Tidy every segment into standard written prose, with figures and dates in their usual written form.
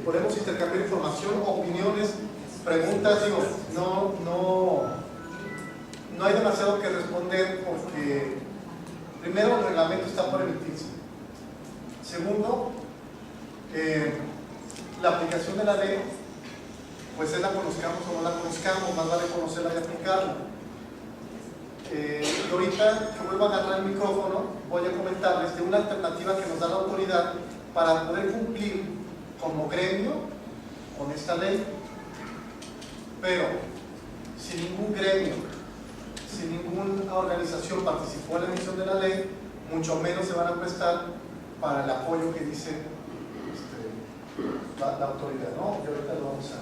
podemos intercambiar información, opiniones, preguntas. Digo, no hay demasiado que responder porque primero el reglamento está por emitirse. Segundo, la aplicación de la ley, pues es la conozcamos o no la conozcamos, más vale conocerla y aplicarla. Y ahorita que vuelvo a agarrar el micrófono, voy a comentarles de una alternativa que nos da la autoridad para poder cumplir como gremio con esta ley. Pero si ningún gremio, si ninguna organización participó en la emisión de la ley, mucho menos se van a prestar para el apoyo que dice la autoridad, ¿no? Y ahorita lo vamos a...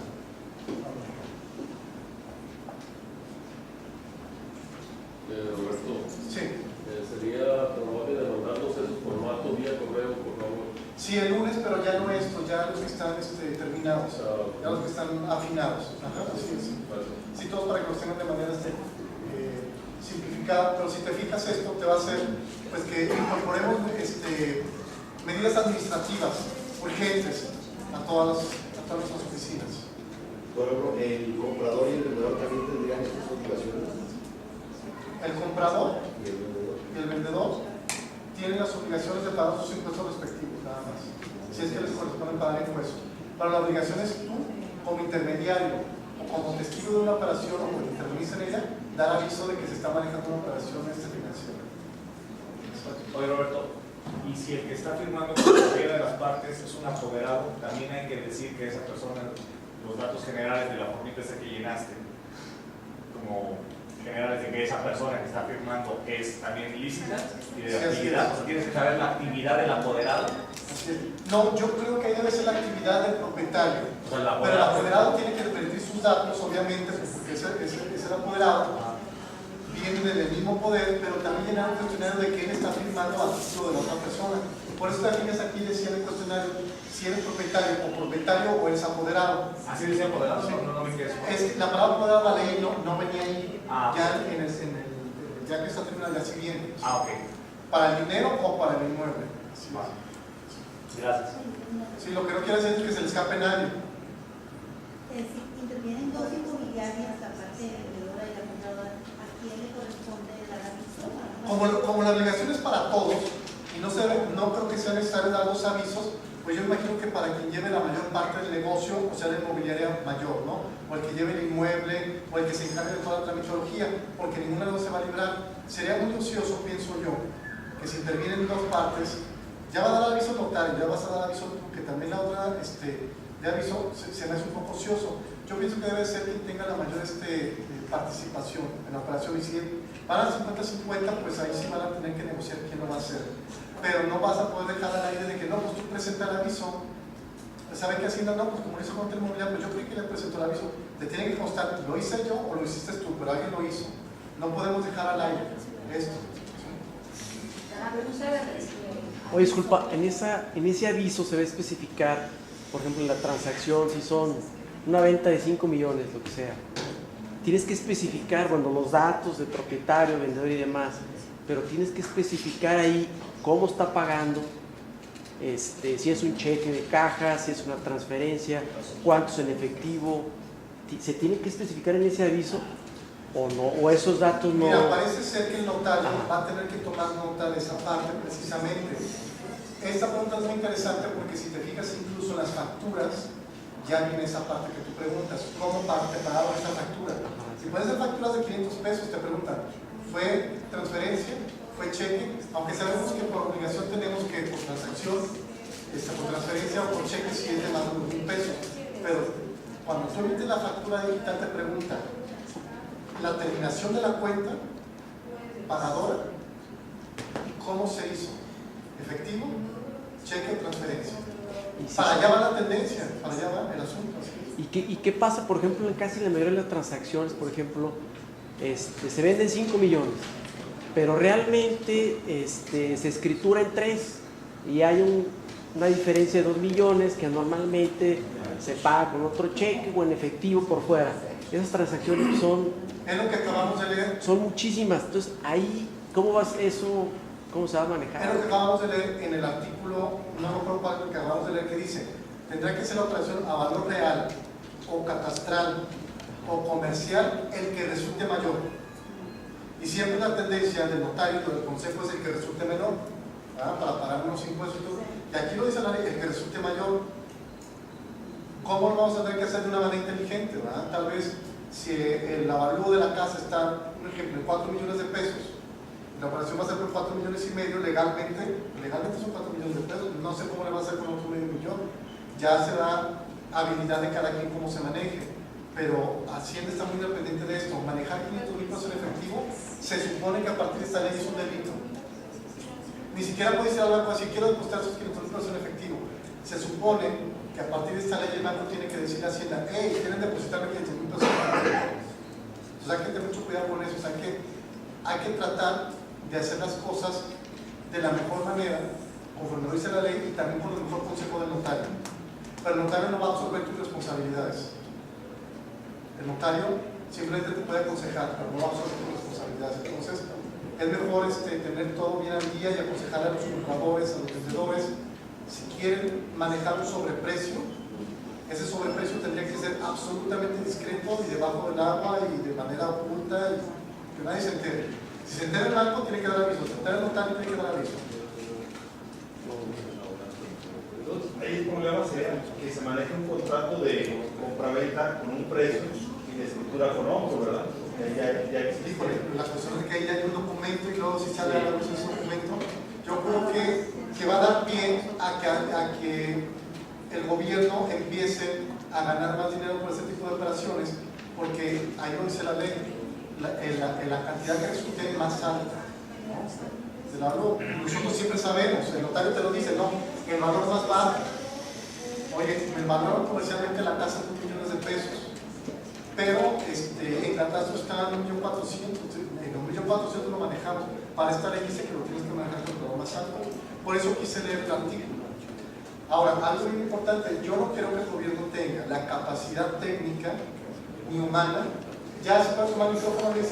Roberto, Sí. ¿Sería probable de mandarnos esos formatos vía correo, por favor? Sí, el lunes, pero ya no esto, ya los que están terminados, ya los que están afinados. Ajá, así es. Sí, todos para que los tengan de manera simplificada, pero si te fijas esto te va a hacer pues que incorporemos medidas administrativas urgentes a todas nuestras oficinas. Por ejemplo, el comprador y el vendedor también tendrían estas obligaciones. El comprador y el vendedor tienen las obligaciones de pagar sus impuestos respectivos, nada más, si es que les corresponde pagar impuestos. Pero la obligación es tú, como intermediario o como testigo de una operación o como intervenís en ella, dar aviso de que se está manejando una operación financiera. Oye, Roberto, y si el que está firmando con cualquiera de las partes es un apoderado, también hay que decir que esa persona, los datos generales de la formita esa que llenaste, como generales de que esa persona que está firmando es también ilícita y de actividad, o sea, tienes que saber la actividad del apoderado. No, yo creo que ahí debe ser la actividad del propietario, O sea, pero el apoderado tiene que permitir sus datos, obviamente, porque ese apoderado viene del mismo poder, pero también llenar un cuestionario de quién está firmando a título de la otra persona. Por eso también aquí decía en el cuestionario si eres propietario o eres apoderado. ¿Así dice apoderado? Sí. No me quedes. La palabra apoderado, la ley no venía ahí, Ah, ya ya que está terminado, ya siguiente. ok. ¿Para el dinero o para el inmueble? Sí. Gracias. Sí, lo que no quiere decir es que se le escape a nadie. Si intervienen dos inmobiliarias, aparte de la vendedora y la compradora, ¿a quién le corresponde dar aviso? Como la obligación es para todos, y no creo que sea necesario dar los avisos, pues yo imagino que para quien lleve la mayor parte del negocio, o sea, la inmobiliaria mayor, ¿no? O el que lleve el inmueble, o el que se encargue de toda la tramitología, porque ninguna de dos se va a librar. Sería muy ocioso, pienso yo, que si intervienen dos partes, ya va a dar aviso el notario, ya vas a dar aviso tú, que también la otra de aviso se me hace un poco ocioso. Yo pienso que debe ser quien tenga la mayor participación en la operación, y si van a 50-50, pues ahí sí van a tener que negociar quién lo va a hacer. Pero no vas a poder dejar al aire de que no, pues tú presenta el aviso. ¿Saben qué Hacienda? No, pues como lo hizo contra el inmobiliario, pues yo creí que le presentó el aviso. Te tiene que constar, ¿lo hice yo o lo hiciste tú? Pero alguien lo hizo. No podemos dejar al aire esto. Oye, disculpa, en ese aviso se va a especificar, por ejemplo, en la transacción, si son una venta de 5 millones, lo que sea. Tienes que especificar, bueno, los datos de propietario, vendedor y demás, pero tienes que especificar ahí cómo está pagando, si es un cheque de caja, si es una transferencia, cuántos en efectivo. ¿Se tiene que especificar en ese aviso o no? ¿O esos datos no? Mira, parece ser que el notario va a tener que tomar nota de esa parte precisamente. Esta pregunta es muy interesante porque si te fijas incluso en las facturas, ya viene esa parte que tú preguntas, ¿cómo te pagaron esa factura? Si pueden ser facturas de 500 pesos, te preguntan, ¿fue transferencia? ¿Fue cheque? Aunque sabemos que por obligación tenemos que por transacción, por transferencia o por cheque si es de más de 1,000 pesos. Pero cuando tú emites la factura digital te pregunta la terminación de la cuenta pagadora, ¿cómo se hizo? ¿Efectivo? ¿Cheque o transferencia? Para allá va la tendencia, para allá va el asunto. ¿Y qué pasa, por ejemplo, en casi la mayoría de las transacciones? Por ejemplo, se venden 5 millones, pero realmente se escritura en 3 y hay una diferencia de 2 millones que normalmente se paga con otro cheque o en efectivo por fuera. Esas transacciones es lo que acabamos de leer. Son muchísimas. Entonces, ahí, ¿cómo se va a manejar? Es lo que acabamos de leer en el artículo, no me acuerdo cuál, que acabamos de leer, que dice, tendrá que ser la operación a valor real o catastral o comercial el que resulte mayor. Y siempre la tendencia del notario o del consejo es el que resulte menor, ¿verdad? Para pagar unos impuestos. Y aquí lo dice la ley, el que resulte mayor. ¿Cómo lo vamos a tener que hacer de una manera inteligente, ¿verdad? Tal vez si el avalúo de la casa está, por ejemplo, en 4 millones de pesos, la operación va a ser por 4 millones y medio, legalmente son 4 millones de pesos, no sé cómo le va a hacer con otro medio millón, ya será habilidad de cada quien cómo se maneje, pero Hacienda está muy dependiente de esto. Manejar 500,000 pesos en efectivo, se supone que a partir de esta ley es un delito. Ni siquiera puede decir al banco así, quiero depositar esos 500,000 pesos en efectivo. Se supone que a partir de esta ley el banco tiene que decirle a Hacienda, hey, quieren depositarme 500,000 pesos en efectivo. Entonces hay que tener mucho cuidado con eso, o sea, hay que tratar de hacer las cosas de la mejor manera, conforme lo dice la ley, y también con el mejor consejo del notario. Pero el notario no va a absorber tus responsabilidades. El notario simplemente te puede aconsejar, pero no va a absorber tus responsabilidades. Entonces, es mejor tener todo bien al día y aconsejar a los compradores, a los vendedores. Si quieren manejar un sobreprecio, ese sobreprecio tendría que ser absolutamente discreto y debajo del agua y de manera oculta, y que nadie se entere. Si se entera el banco, tiene que dar aviso. Si se entera el notario, tiene que dar aviso. Entonces, ahí el problema sería que se maneje un contrato de compraventa con un precio y de escritura con otro, ¿verdad? Ya existe. La cuestión es que ahí hay un documento y luego si sale a la luz ese documento, yo creo que va a dar pie a que el gobierno empiece a ganar más dinero por este tipo de operaciones, porque ahí lo dice la ley, la cantidad que resulte más alta, ¿no? Nosotros siempre sabemos, el notario te lo dice, no, el valor más bajo. Oye, el valor comercialmente de la casa es 2 millones de pesos, pero en catastro está en 1.400.000, en 1.400.000 lo manejamos. Para esta ley dice que lo tienes que manejar con el valor más alto. Por eso quise leer el artículo. Ahora, algo muy importante, yo no creo que el gobierno tenga la capacidad técnica ni humana, ya se puede tomar el micrófono, dice,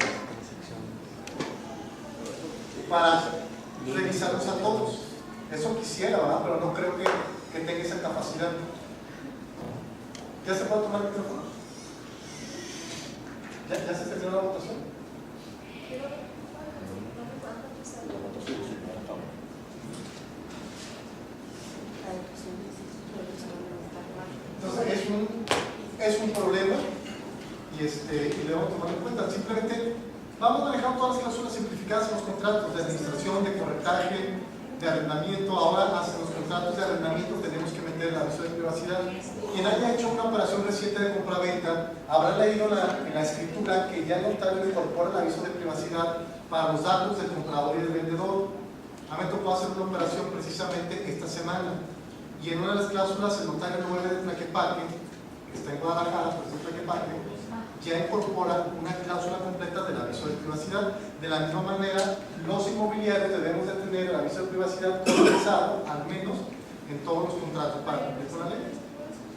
para revisarlos a todos. Eso quisiera, ¿verdad? Pero no creo que tenga esa capacidad. ¿Ya se puede tomar el micrófono? ¿Ya se terminó la votación? Entonces es un problema y debemos tomarlo en cuenta. Simplemente vamos manejando todas las cláusulas simplificadas en los contratos de administración, de corretaje, de arrendamiento. Ahora hasta los contratos de arrendamiento tenemos que meter el aviso de privacidad. Quien haya hecho una operación reciente de compraventa habrá leído en la escritura que ya el notario incorpora el aviso de privacidad para los datos del comprador y del vendedor. A mí me tocó hacer una operación precisamente esta semana y en una de las cláusulas el notario 9 de Tlaquepaque, que está en Guadalajara, pero es de Tlaquepaque, ya incorpora una cláusula completa del aviso de privacidad. De la misma manera, los inmobiliarios debemos de tener el aviso de privacidad actualizado, al menos en todos los contratos, para cumplir con la ley,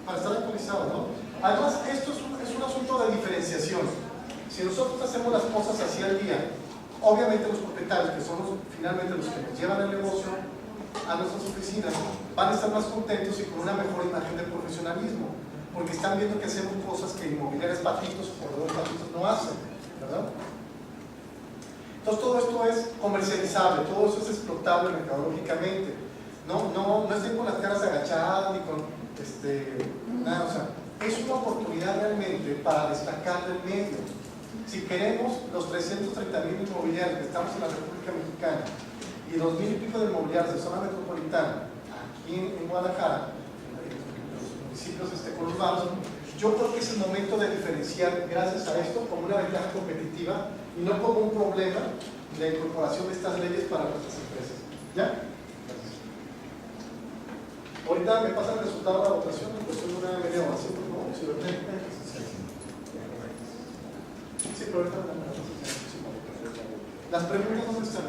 para estar actualizado, ¿no? Además, esto es un asunto de diferenciación. Si nosotros hacemos las cosas así al día, obviamente los propietarios, que son finalmente los que nos llevan el negocio a nuestras oficinas, van a estar más contentos y con una mejor imagen de profesionalismo, porque están viendo que hacemos cosas que inmobiliarias patitos o corredores patitos no hacen, ¿verdad? Entonces todo esto es comercializable, todo eso es explotable mercadológicamente. No estén con las caras agachadas ni con nada, o sea, es una oportunidad realmente para destacar del medio. Si queremos los 330,000 inmobiliarios que estamos en la República Mexicana y 2,000 y pico de inmobiliarios de zona metropolitana aquí en Guadalajara, los municipios conurbados, yo creo que es el momento de diferenciar gracias a esto como una ventaja competitiva y no como un problema de incorporación de estas leyes para nuestras empresas. ¿Ya? Gracias. Ahorita me pasa el resultado de la votación en cuestión de una media hora, ¿sí? ¿No? Sí, pero ahorita las preguntas ¿dónde están?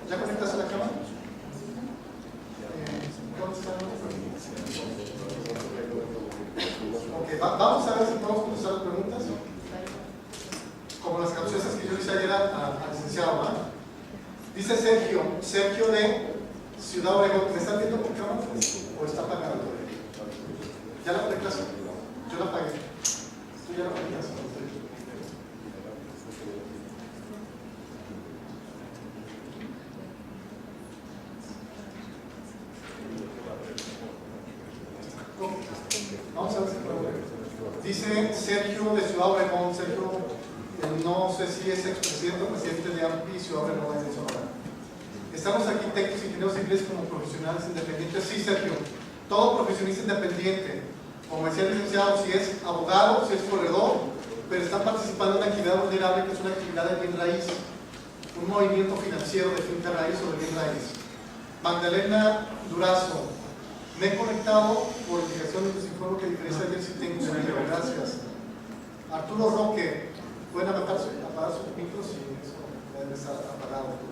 ¿Ya conectaste la cámara? ¿Dónde están? Ok, vamos a ver si podemos contestar las preguntas. Como las capciosas que yo hice ayer al licenciado, ¿verdad? Dice Sergio de Ciudad Obregón, ¿me están viendo por cámara? ¿O está apagado todavía? ¿Ya la conectaste? Yo la apagué. ¿Tú ya la conectaste? Vamos a ver si puedo ver. Dice Sergio de Ciudad Obregón. Sergio, no sé si es expresidente o presidente de AMPI Ciudad Obregón de Sonora. Estamos arquitectos, ingenieros civiles como profesionales independientes. Sí, Sergio, todo profesionista independiente, como decía el licenciado, si es abogado, si es corredor, pero están participando en una actividad vulnerable que es una actividad de bien raíz, un movimiento financiero de finca raíz o de bien raíz. Magdalena Durazo, me he conectado por indicación de que se informa que a diferencia de ayer sí tengo sonido. Gracias. Arturo Roque, pueden apagar sus micros y eso debe estar apagado.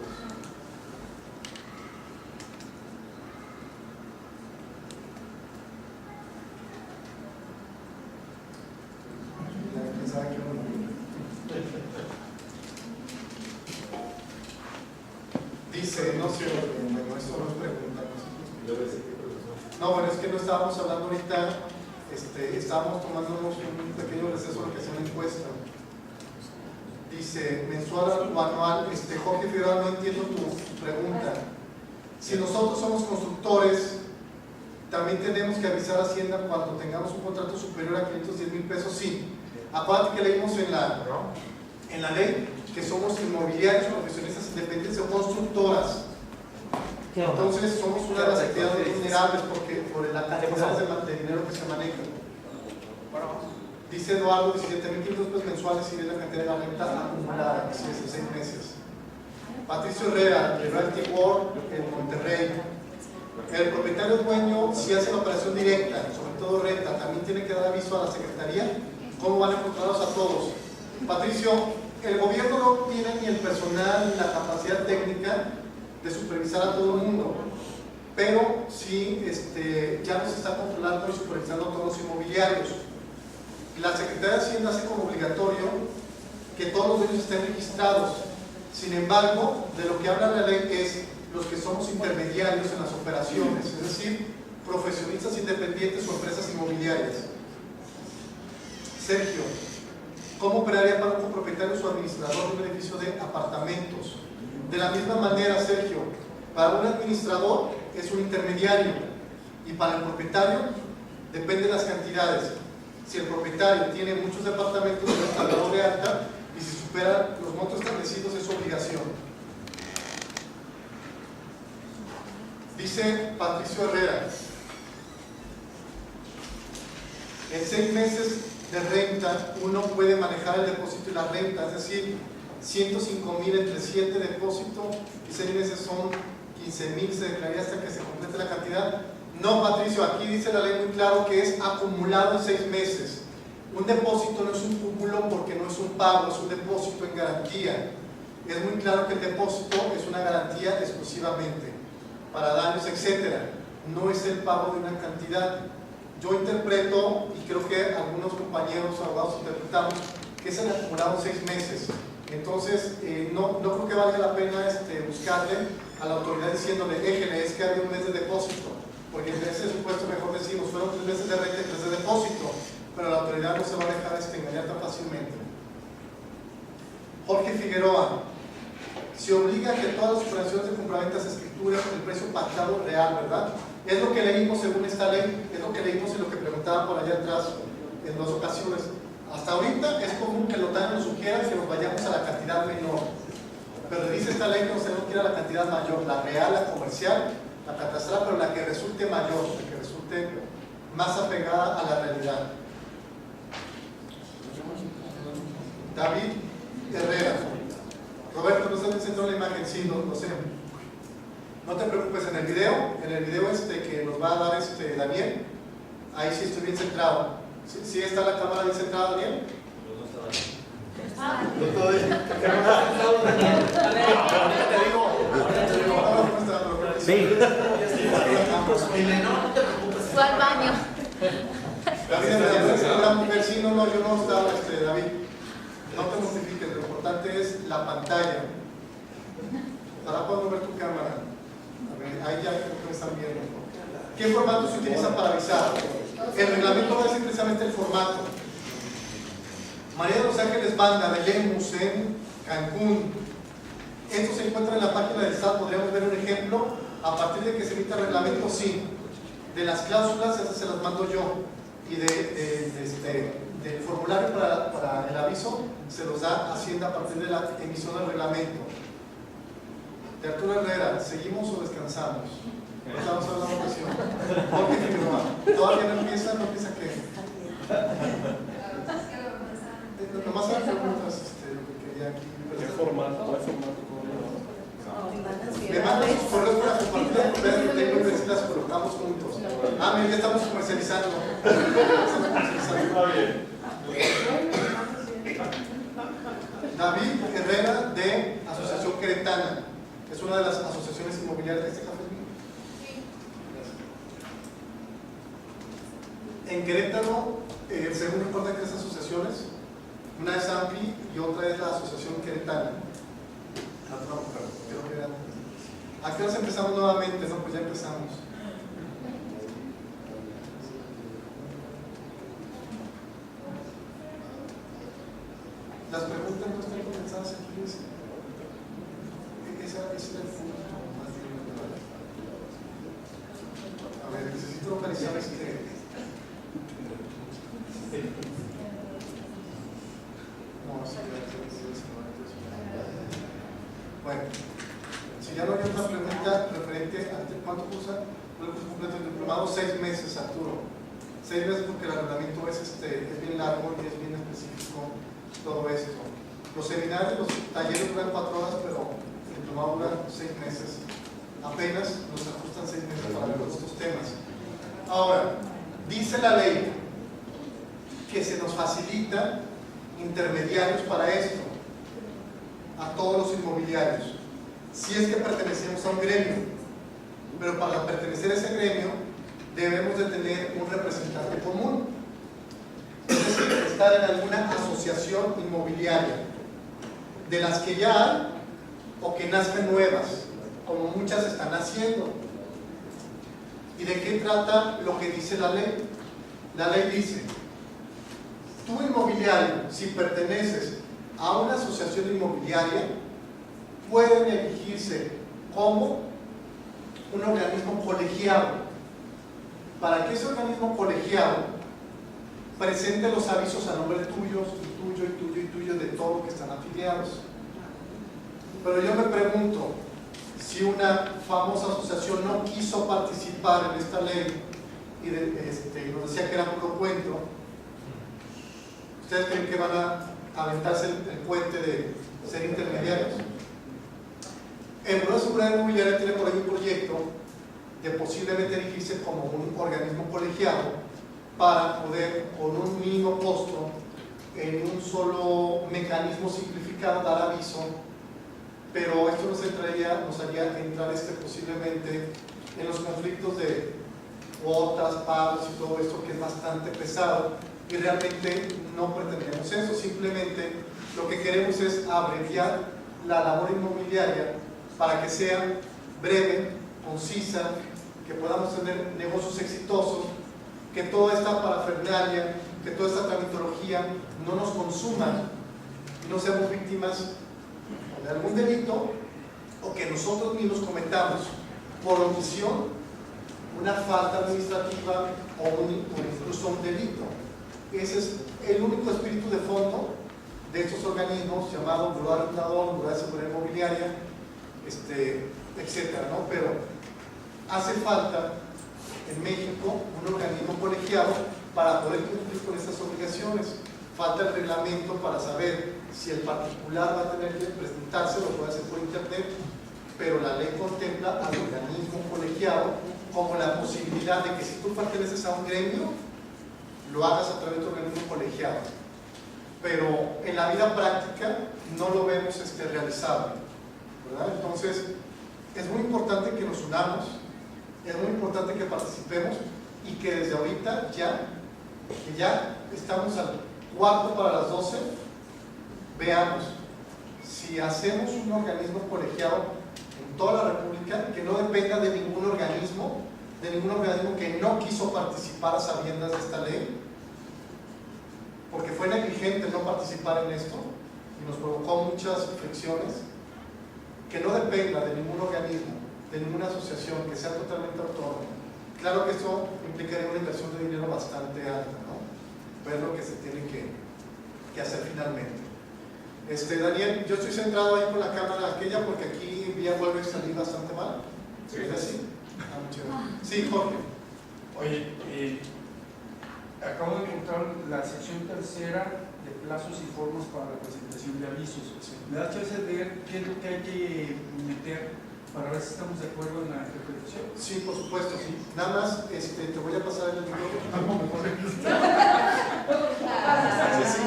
Dice, no sé, bueno, esto no es pregunta. No, bueno, es que no estábamos hablando ahorita, estábamos tomándonos un pequeño receso en lo que es una encuesta. Dice, mensual o anual, Jorge Figueroa, no entiendo tu pregunta. Si nosotros somos constructores, también tenemos que avisar a Hacienda cuando tengamos un contrato superior a 510,000 pesos, sí. Acuérdate que leímos en la ley que somos inmobiliarios, profesionistas independientes o constructoras. Entonces somos una de las actividades vulnerables por la cantidad de dinero que se maneja. Dice Eduardo, 17,500 pesos mensuales y de la cantidad de la renta acumulada, así es, en 6 meses. Patricio Herrera, de Realty World en Monterrey. El propietario dueño, si hace la operación directa, sobre todo renta, también tiene que dar aviso a la Secretaría. ¿Cómo van a encontrarlos a todos? Patricio, el gobierno no tiene ni el personal ni la capacidad técnica de supervisar a todo el mundo, pero sí ya nos está controlando y supervisando a todos los inmobiliarios. La Secretaría de Hacienda hace como obligatorio que todos los dueños estén registrados. Sin embargo, de lo que habla la ley es los que somos intermediarios en las operaciones, es decir, profesionistas independientes o empresas inmobiliarias. Sergio, ¿cómo operaría para un copropietario o administrador de un edificio de apartamentos? De la misma manera, Sergio, para un administrador es un intermediario y para el propietario depende de las cantidades. Si el propietario tiene muchos departamentos, es la doble alta y si supera los montos establecidos es obligación. Dice Patricio Herrera, en 6 meses de renta uno puede manejar el depósito y la renta, es decir, 105,000 entre 7 depósito y 6 meses son 15,000, se declararía hasta que se complete la cantidad. No, Patricio, aquí dice la ley muy claro que es acumulado en 6 meses. Un depósito no es un cúmulo porque no es un pago, es un depósito en garantía. Es muy claro que el depósito es una garantía exclusivamente para daños, etcétera. No es el pago de una cantidad. Yo interpreto, y creo que algunos compañeros abogados interpretamos, que es el acumulado en 6 meses. Entonces, no creo que valga la pena buscarle a la autoridad diciéndole, déjele, es que había un mes de depósito, porque en ese supuesto mejor decimos, fueron 3 meses de renta y 3 de depósito, pero la autoridad no se va a dejar engañar tan fácilmente. Jorge Figueroa, se obliga a que todas las operaciones de compraventa se escrituren con el precio pactado real, ¿verdad? Es lo que leímos según esta ley, es lo que leímos y lo que preguntaban por allá atrás en 2 ocasiones. Hasta ahorita es común que el notario nos sugiera que nos vayamos a la cantidad menor, pero dice esta ley que nos tenemos que ir a la cantidad mayor, la real, la comercial, la catastral, pero la que resulte mayor, la que resulte más apegada a la realidad. David Herrera, Roberto, ¿no estás encendiendo la imagen? Sí, no sé. No te preocupes, en el video que nos va a dar Daniel, ahí sí estoy bien centrado. ¿Sí está la cámara bien centrada, Daniel? No todavía. Sí. No te preocupes. Fue al baño. Sí, no, yo no estaba, David. No te mortifiques, lo importante es la pantalla. Ahora podemos ver tu cámara. ahí ya creo que me están viendo. ¿Qué formato se utiliza para avisar? El reglamento va a decir precisamente el formato. María de los Ángeles Banda, Belén, Musén, Cancún. Esto se encuentra en la página del SAT, podríamos ver un ejemplo. A partir de que se emita el reglamento, sí. De las cláusulas, esas se las mando yo. Y del formulario para el aviso, se los da Hacienda a partir de la emisión del reglamento. De Arturo Herrera, ¿seguimos o descansamos? Vamos a la votación. Jorge Figueroa, ¿todavía no empieza? ¿No empieza qué? Nomás hacer preguntas, lo que quería aquí. ¿Qué formato? ¿No hay formato? Me mandan sus correos para compartir el correo que tengo y ver si las colocamos juntos. Ah, mira, ya estamos comercializando. Está bien. David Herrera, de Asociación Queretana. Es una de las asociaciones inmobiliarias de este café. En Querétaro, según reportan tres asociaciones, una es AMPI y otra es la Asociación Queretana. ¿A qué hora empezamos nuevamente? No, pues ya empezamos. Las preguntas no están comenzadas aquí. Ese era el punto. A ver, necesito localizar Bueno, si ya no hay otra pregunta referente a cuánto usa el curso completo del diplomado, 6 meses, Arturo. 6 meses porque el reglamento es bien largo y es bien específico todo esto. Los seminarios, los talleres duran 4 horas, pero el diplomado dura 6 meses. Apenas nos ajustan 6 meses para ver estos temas. Ahora, dice la ley que se nos facilita intermediarios para esto a todos los inmobiliarios, si es que pertenecemos a un gremio, pero para pertenecer a ese gremio debemos de tener un representante común, es decir, estar en alguna asociación inmobiliaria, de las que ya hay o que nazcan nuevas, como muchas están haciendo. ¿Y de qué trata lo que dice la ley? La ley dice: tú inmobiliario, si perteneces a una asociación inmobiliaria, pueden elegirse como un organismo colegiado, para que ese organismo colegiado presente los avisos a nombre tuyo y tuyo y tuyo y tuyo de todo lo que están afiliados. Pero yo me pregunto, si una famosa asociación no quiso participar en esta ley y nos decía que era puro cuento, ¿ustedes creen que van a aventarse el puente de ser intermediarios? El Buró de Seguridad Inmobiliaria tiene por ahí un proyecto de posiblemente erigirse como un organismo colegiado para poder, con un mínimo costo, en un solo mecanismo simplificado, dar aviso, pero esto nos haría entrar posiblemente en los conflictos de cuotas, pagos y todo esto, que es bastante pesado, y realmente no pretendemos eso. Simplemente lo que queremos es abreviar la labor inmobiliaria para que sea breve, concisa, que podamos tener negocios exitosos, que toda esta parafernalia, que toda esta tramitología no nos consuma y no seamos víctimas de algún delito, o que nosotros mismos cometamos por omisión una falta administrativa o incluso un delito. Ese es el único espíritu de fondo de estos organismos llamados Buró Arrendador, Buró de Seguridad Inmobiliaria, etcétera, ¿no? Pero hace falta en México un organismo colegiado para poder cumplir con estas obligaciones. Falta el reglamento para saber si el particular va a tener que presentarse, lo puede hacer por internet, pero la ley contempla al organismo colegiado como la posibilidad de que si tú perteneces a un gremio, lo hagas a través de un organismo colegiado. Pero en la vida práctica no lo vemos realizado, ¿verdad? Entonces, es muy importante que nos unamos, es muy importante que participemos y que desde ahorita ya estamos al 11:45, veamos si hacemos un organismo colegiado en toda la República, que no dependa de ningún organismo que no quiso participar a sabiendas de esta ley, porque fue negligente no participar en esto y nos provocó muchas fricciones. Que no dependa de ningún organismo, de ninguna asociación, que sea totalmente autónoma. Claro que esto implicaría una inversión de dinero bastante alta, ¿no? Pero es lo que se tiene que hacer finalmente. Daniel, yo estoy centrado ahí con la cámara aquella porque aquí vía vuelve a salir bastante mal. Sí. ¿Es así? Ah, muchas gracias. Sí, Jorge. Oye, acabo de encontrar la sección tercera de plazos y formas para la presentación de avisos. ¿Me da chance de ver qué es lo que hay que meter para ver si estamos de acuerdo en la interpretación? Sí, por supuesto, sí. Nada más te voy a pasar el micrófono. Sí,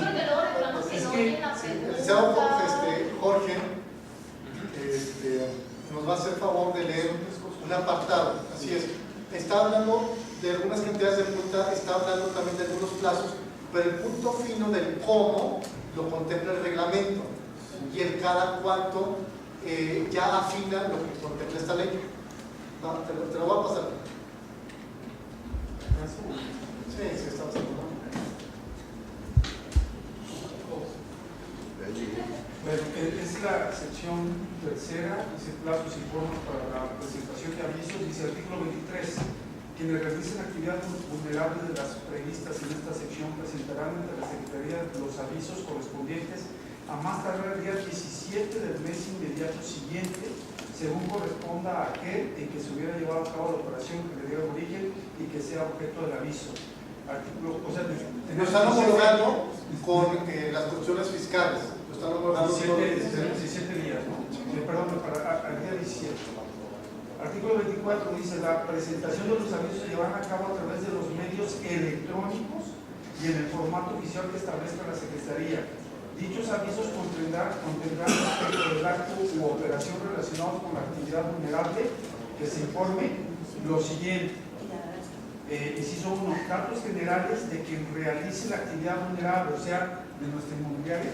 porque luego reclamamos que no oyen la El licenciado pregunta. Jorge nos va a hacer favor de leer un apartado. Así es. Está hablando de algunas cantidades de multa, está hablando también de algunos plazos, pero el punto fino del cómo lo contempla el reglamento y el cada cuánto ya afina lo que contempla esta ley. No, te lo voy a pasar. Sí, estamos hablando. Bueno, es la sección tercera, dice plazos y formas para la presentación de avisos, dice artículo 23. Quienes realicen actividades vulnerables de las previstas en esta sección presentarán ante la Secretaría los avisos correspondientes a más tardar el día 17 del mes inmediato siguiente, según corresponda a aquel en que se hubiera llevado a cabo la operación que le diera origen y que sea objeto del aviso. Artículo, o sea, Nos están homologando con las cuestiones fiscales. Nos están homologando 17 días, ¿no? Perdón, al día 17. Artículo 24 dice: la presentación de los avisos se llevará a cabo a través de los medios electrónicos y en el formato oficial que establezca la Secretaría. Dichos avisos contendrán respecto del acto u operación relacionados con la actividad vulnerable que se informe lo siguiente. Inciso 1, datos generales de quien realice la actividad vulnerable, o sea, de nuestra inmobiliaria.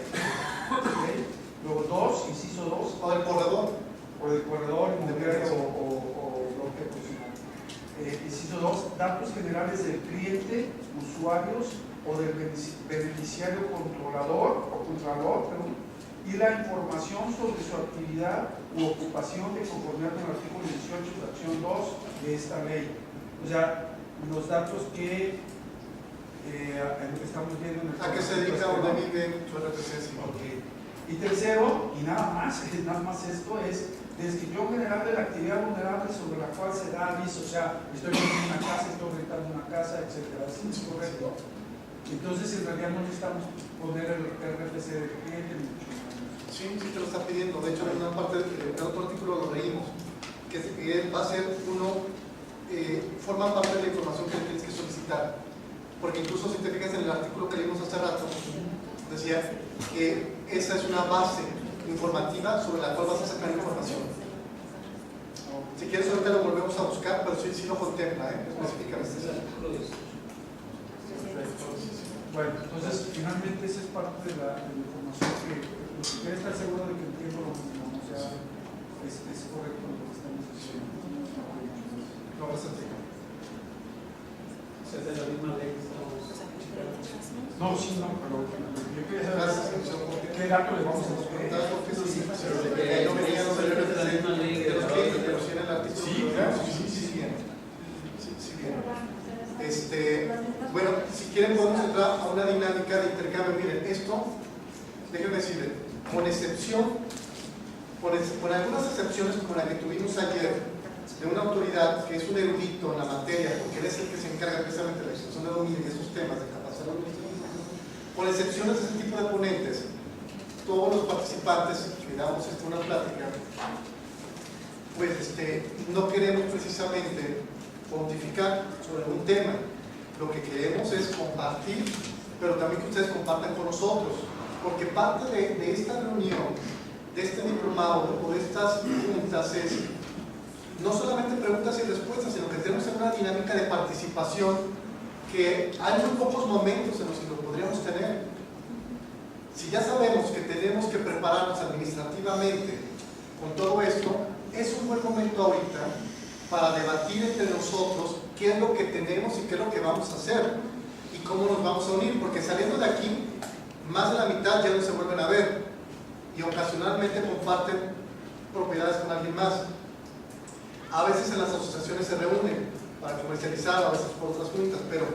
¿Okay? Luego 2, inciso 2. O del corredor. O del corredor inmobiliario o bloque profesional. Inciso 2, datos generales del cliente, usuarios o del beneficiario controlador o contralor, y la información sobre su actividad u ocupación de conformidad con el artículo 18, fracción 2 de esta ley. O sea, los datos que estamos viendo en el... ¿A qué se dedica, dónde vive, su RFC? Okay. Y tercero, y nada más esto es descripción general de la actividad vulnerable sobre la cual se da aviso. O sea, estoy viviendo una casa, estoy rentando una casa, etcétera. ¿Sí es correcto? Entonces, en realidad no necesitamos poner el RFC del cliente ni mucho menos. Sí, sí te lo está pidiendo. De hecho, en una parte del otro artículo lo leímos, que va a ser forma parte de la información que tienes que solicitar. Porque incluso si te fijas en el artículo que leímos hace rato, decía que esa es una base informativa sobre la cual vas a sacar información. Si quieres ahorita lo volvemos a buscar, pero sí lo contempla, específicamente. Bueno, entonces finalmente esa es parte de la información que quiere estar seguro de que entiendo lo mismo, o sea, es correcto lo que estamos diciendo. No, bastante. ¿Es de la misma ley que estamos? No, sí, no, pero yo quería Gracias. saber qué dato le vamos a Preguntar por qué sí, Pero pero de que no venía es de la misma ley de los que clientes, pero sí en el artículo. Sí, claro, sí viene. Sí viene. Bueno, si quieren podemos entrar a una dinámica de intercambio. Miren, esto, déjenme decirles, con algunas excepciones como la que tuvimos ayer, de una autoridad que es un erudito en la materia, porque él es el que se encarga precisamente de la extensión de dominio de esos temas de capacidad administrativa, con excepciones de ese tipo de ponentes, todos los participantes que damos una plática, pues no queremos precisamente pontificar sobre un tema. Lo que queremos es compartir, pero también que ustedes compartan con nosotros, porque parte de esta reunión, de este diplomado o de estas juntas es no solamente preguntas y respuestas, sino que tenemos una dinámica de participación que hay muy pocos momentos en los que lo podríamos tener. Si ya sabemos que tenemos que prepararnos administrativamente con todo esto, es un buen momento ahorita para debatir entre nosotros qué es lo que tenemos y qué es lo que vamos a hacer y cómo nos vamos a unir, porque saliendo de aquí, más de la mitad ya no se vuelven a ver y ocasionalmente comparten propiedades con alguien más. A veces en las asociaciones se reúnen para comercializar, a veces por otras juntas, pero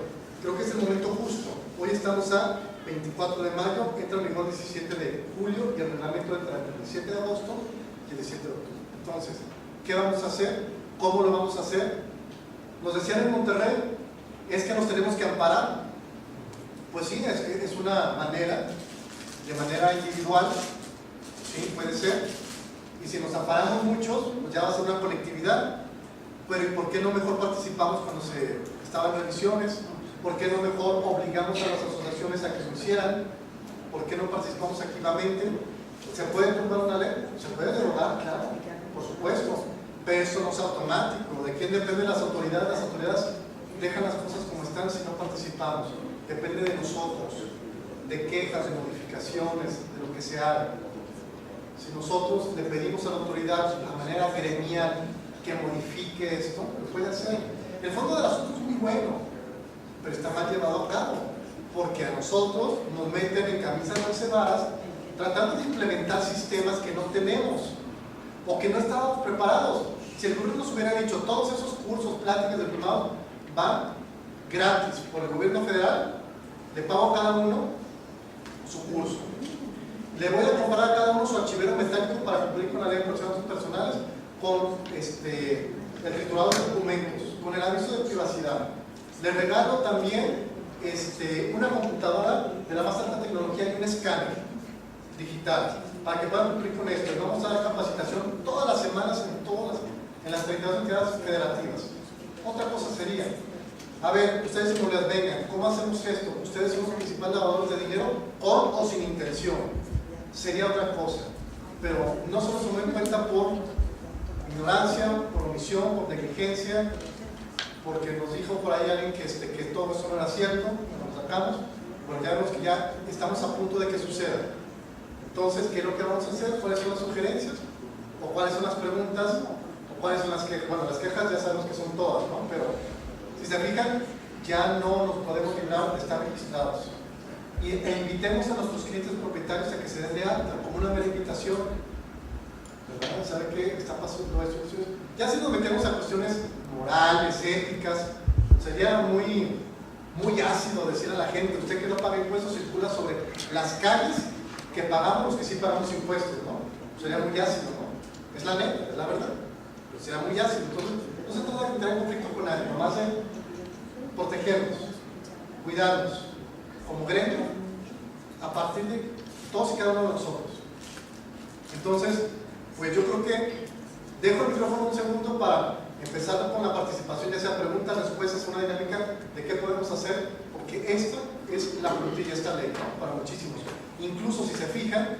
creo que es el momento justo. Hoy estamos a 24 de mayo, entra en vigor el 17 de julio y el reglamento entra entre el 17 de agosto y el 17 de octubre. Entonces, ¿qué vamos a hacer? ¿Cómo lo vamos a hacer? Nos decían en Monterrey, es que nos tenemos que amparar. Pues sí, es una manera, de manera individual, sí, puede ser. Y si nos amparamos muchos, pues ya va a ser una colectividad. Pero ¿y por qué no mejor participamos cuando se estaban revisiones? ¿Por qué no mejor obligamos a las asociaciones a que lo hicieran? ¿Por qué no participamos activamente? ¿Se puede tumbar una ley? Se puede derogar, claro, por supuesto. Pero eso no es automático. ¿De quién dependen las autoridades? Las autoridades dejan las cosas como están si no participamos. Depende de nosotros, de quejas, de modificaciones, de lo que se haga. Si nosotros le pedimos a la autoridad de manera gremial que modifique esto, lo puede hacer. El fondo del asunto es muy bueno, pero está mal llevado a cabo, porque a nosotros nos meten en camisas de once varas tratando de implementar sistemas que no tenemos o que no estábamos preparados. Si el gobierno nos hubiera dicho todos esos cursos, pláticas del diplomado van gratis por el gobierno federal, le pago a cada uno su curso, le voy a comprar a cada uno su archivero metálico para cumplir con la ley de protección de datos personales, con el titulado de documentos, con el aviso de privacidad. Le regalo también una computadora de la más alta tecnología y un escáner digital para que puedan cumplir con esto. Y vamos a dar capacitación todas las semanas en las 32 entidades federativas. Otra cosa sería, a ver, ustedes en Moledas, vengan, ¿cómo hacemos esto? Ustedes son los principales lavadores de dinero, con o sin intención. Sería otra cosa. Pero no solo se me cuenta por ignorancia, por omisión, por negligencia, porque nos dijo por ahí alguien que todo eso no era cierto, nos sacamos, bueno, ya vemos que ya estamos a punto de que suceda. Entonces, ¿qué es lo que vamos a hacer? ¿Cuáles son las sugerencias? ¿O cuáles son las preguntas? ¿O cuáles son las quejas? Bueno, las quejas ya sabemos que son todas, ¿no? Pero si se fijan, ya no nos podemos librar de estar registrados. E invitemos a nuestros clientes propietarios a que se den de alta, como una mera invitación. ¿Verdad? ¿Sabe qué? Está pasando esto. Ya si nos metemos a cuestiones morales, éticas, sería muy ácido decir a la gente, usted que no paga impuestos circula sobre las calles que pagamos los que sí pagamos impuestos, ¿no? Sería muy ácido, ¿no? Es la neta, es la verdad. Pero sería muy ácido. Entonces, no se trata de entrar en conflicto con nadie, nomás de protegernos, cuidarnos, como gremio, a partir de todos y cada uno de nosotros. Entonces, pues yo creo que dejo el micrófono un segundo para empezar con la participación, ya sea preguntas, respuestas, una dinámica de qué podemos hacer, porque esta es la plantilla, esta ley, ¿no? Para muchísimos. Incluso si se fijan,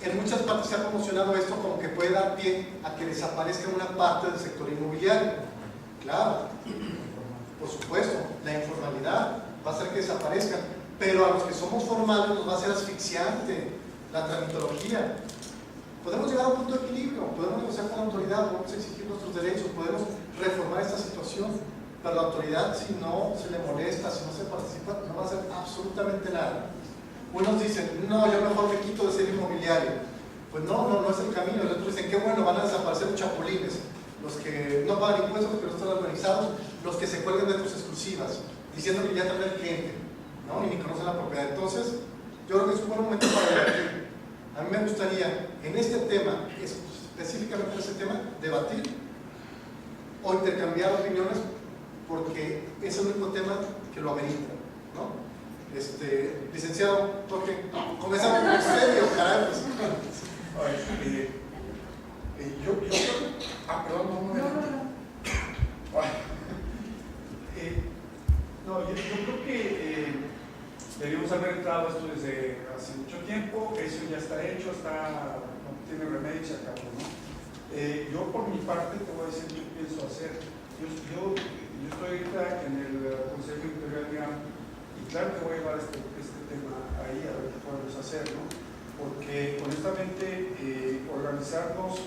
en muchas partes se ha promocionado esto como que puede dar pie a que desaparezca una parte del sector inmobiliario. Claro, por supuesto, la informalidad va a hacer que desaparezca, pero a los que somos formales nos va a ser asfixiante la tramitología. Podemos llegar a un punto de equilibrio, podemos negociar con la autoridad, podemos exigir nuestros derechos, podemos reformar esta situación, pero la autoridad, si no se le molesta, si no se participa, no va a hacer absolutamente nada. Unos dicen, no, yo mejor me quito de ser inmobiliario. Pues no es el camino. Y otros dicen, qué bueno, van a desaparecer los chapulines, los que no pagan impuestos, los que no están organizados, los que se cuelgan de tus exclusivas, diciendo que ya traen el cliente, ¿no? Y ni conocen la propiedad. Entonces, yo creo que es un buen momento para debatir. A mí me gustaría, en este tema, específicamente en este tema, debatir o intercambiar opiniones, porque es el único tema que lo amerita, ¿no? Licenciado Jorge, comenzamos en serio, caray. Yo creo que debimos haber entrado esto desde hace mucho tiempo, eso ya está hecho, no tiene remedio y se acabó, ¿no? Yo por mi parte te voy a decir qué pienso hacer. Yo estoy ahorita en el Consejo Interior de y claro que voy a llevar este tema ahí a ver qué podemos hacer, ¿no? Porque honestamente organizarnos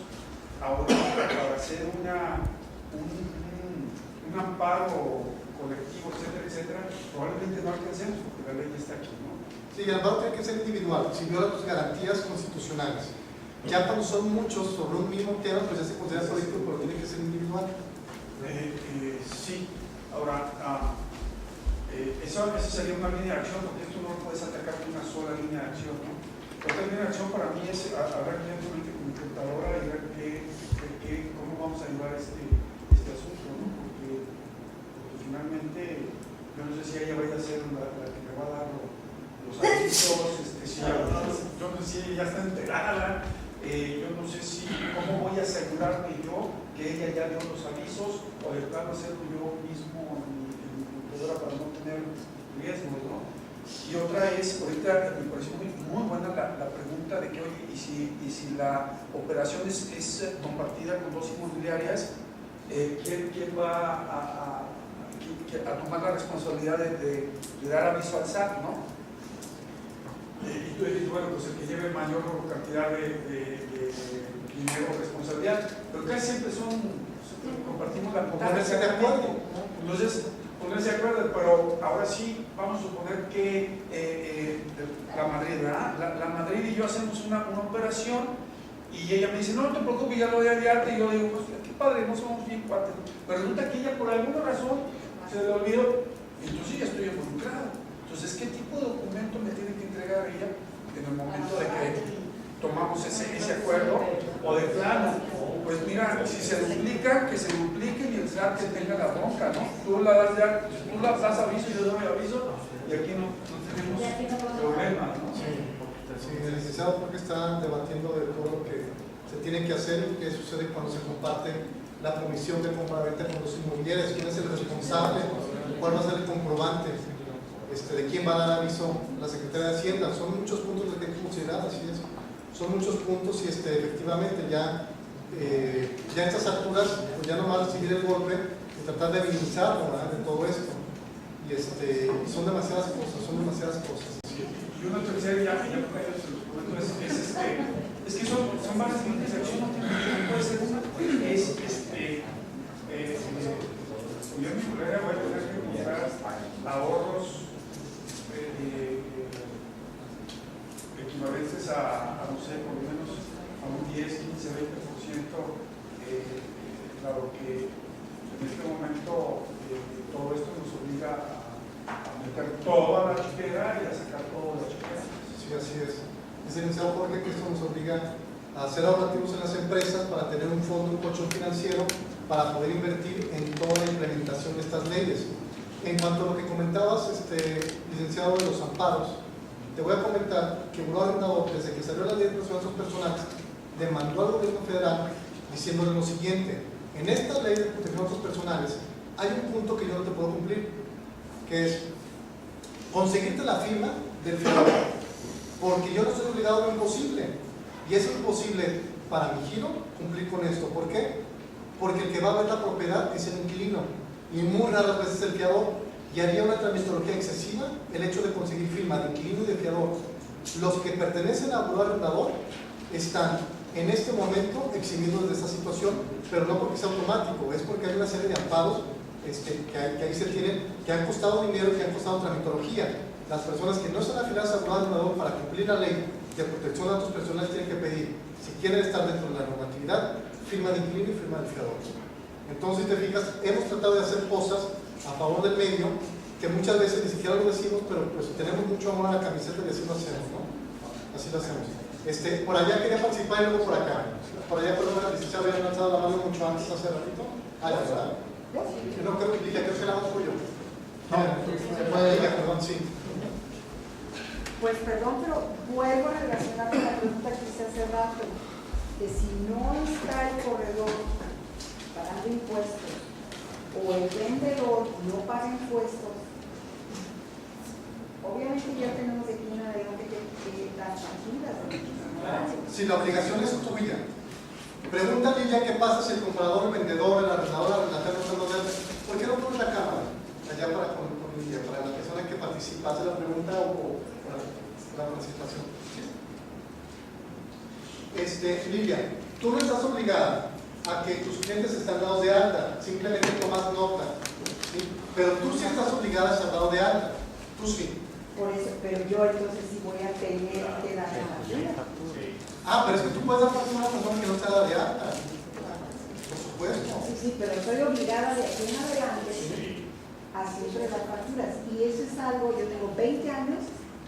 ahora para hacer un amparo colectivo, etcétera, etcétera, probablemente no alcancemos porque la ley está aquí, ¿no? Sí, el amparo tiene que ser individual, si viola tus garantías constitucionales. Ya cuando son muchos sobre un mismo tema, pues ya se considera colectivo, pero tiene que ser individual. Sí, ahora, eso sería una línea de acción, porque esto no lo puedes atacar con una sola línea de acción, ¿no? Otra línea de acción para mí es hablar directamente con mi computadora y ver cómo vamos a ayudar este asunto, ¿no? Porque finalmente, yo no sé si ella vaya a ser la que me va a dar los avisos, yo no sé si ella ya está enterada, yo no sé si, cómo voy a asegurarme yo que ella ya dio los avisos o de plano hacerlo yo mismo en mi computadora para no tener riesgos, ¿no? Y otra es, ahorita me pareció muy buena la pregunta de que, oye, y si la operación es compartida con dos inmobiliarias, ¿quién va a tomar la responsabilidad de dar aviso al SAT, ¿no? Y tú dices, bueno, pues el que lleve mayor cantidad de dinero o responsabilidad, pero casi siempre compartimos la mitad. Ponerse de acuerdo. Entonces, ponerse de acuerdo, pero ahora sí, vamos a suponer que la Madrid, ¿verdad? La Madrid y yo hacemos una operación y ella me dice, no te preocupes, ya lo voy a enviarte, y yo digo, pues qué padre, no somos bien cuates, pero resulta que ella por alguna razón se le olvidó, y entonces ya estoy involucrado. Entonces, ¿qué tipo de documento me tiene que entregar ella en el momento de que tomamos ese acuerdo? O de plano, pues mira, si se duplica, que se duplique y el SAT que tenga la bronca, ¿no? Tú las das aviso y yo doy aviso, y aquí no tenemos problemas, ¿no? Sí, el licenciado creo que está debatiendo de todo lo que se tiene que hacer y qué sucede cuando se comparte la comisión de compra-venta con los inmobiliarios, quién es el responsable, cuál va a ser el comprobante, de quién va a dar aviso la Secretaría de Hacienda. Son muchos puntos que hay que considerar, así es. Son muchos puntos y efectivamente ya a estas alturas pues ya no va a recibir el golpe y tratar de minimizarlo, ¿verdad? De todo esto. Y son demasiadas cosas. Y una tercera, ya se los comento, es que son varias líneas de acción, no puede ser una. Yo en mi colega voy a tener que comprar ahorros equivalentes a, no sé, por lo menos a un 10, 15, 20%, dado que en este momento todo esto nos obliga a meter toda la chequera y a sacar toda la chequera. Sí, así es. Dice el licenciado Jorge que esto nos obliga a hacer ahorrativos en las empresas para tener un fondo, un colchón financiero para poder invertir en toda la implementación de estas leyes. En cuanto a lo que comentabas, licenciado, de los amparos, te voy a comentar que Buró Arrendador, desde que salió la ley de protección personales, demandó al gobierno federal diciéndole lo siguiente: en esta ley de protección de datos personales hay un punto que yo no te puedo cumplir, que es conseguirte la firma del fiador, porque yo no estoy obligado a lo imposible, y es imposible para mi giro cumplir con esto. ¿Por qué? Porque el que va a ver la propiedad es el inquilino, y muy raras veces el fiador, y haría una tramitología excesiva el hecho de conseguir firma de inquilino y de fiador. Los que pertenecen a Buró Arrendador están en este momento eximidos de esta situación, pero no porque sea automático, es porque hay una serie de amparos que ahí se tienen, que han costado dinero, que han costado tramitología. Las personas que no están afiliadas a Buró Arrendador para cumplir la ley de protección de datos personales tienen que pedir, si quieren estar dentro de la normatividad, firma de inquilino y firma del fiador. Entonces, si te fijas, hemos tratado de hacer cosas a favor del medio que muchas veces ni siquiera lo decimos, pero pues tenemos mucho amor a la camiseta y así lo hacemos, ¿no? Así lo hacemos. Por allá quería participar y luego por acá. Por allá, perdón, la licenciada había lanzado la mano mucho antes, hace ratito. Ah, ya, ¿verdad? No creo que dije, creo que la más fui yo. No, se puede diga, perdón, sí. Pues perdón, pero vuelvo a relacionar con la pregunta que hice hace rato, que si no está el corredor pagando impuestos o el vendedor no paga impuestos, obviamente ya tenemos de aquí en adelante que las tranquilas. Si la obligación es tuya. Pregunta a Lilia qué pasa si el comprador, el vendedor, el arrendador, el arrendatario no lo hace. ¿Por qué no pones la cámara? Allá con Lilia, para la persona que participa, hace la pregunta o la participación. Lilia, tú no estás obligada a que tus clientes están dados de alta, simplemente tomas nota, ¿sí? Pero tú sí estás obligada a estar dado de alta, tú sí. Por eso, pero yo entonces sí voy a tener que dar la factura. Ah, pero es que tú puedes dar factura a una persona que no está dada de alta, por supuesto. Sí, sí, pero estoy obligada de aquí en adelante a siempre dar facturas. Y eso es algo, yo tengo 20 años,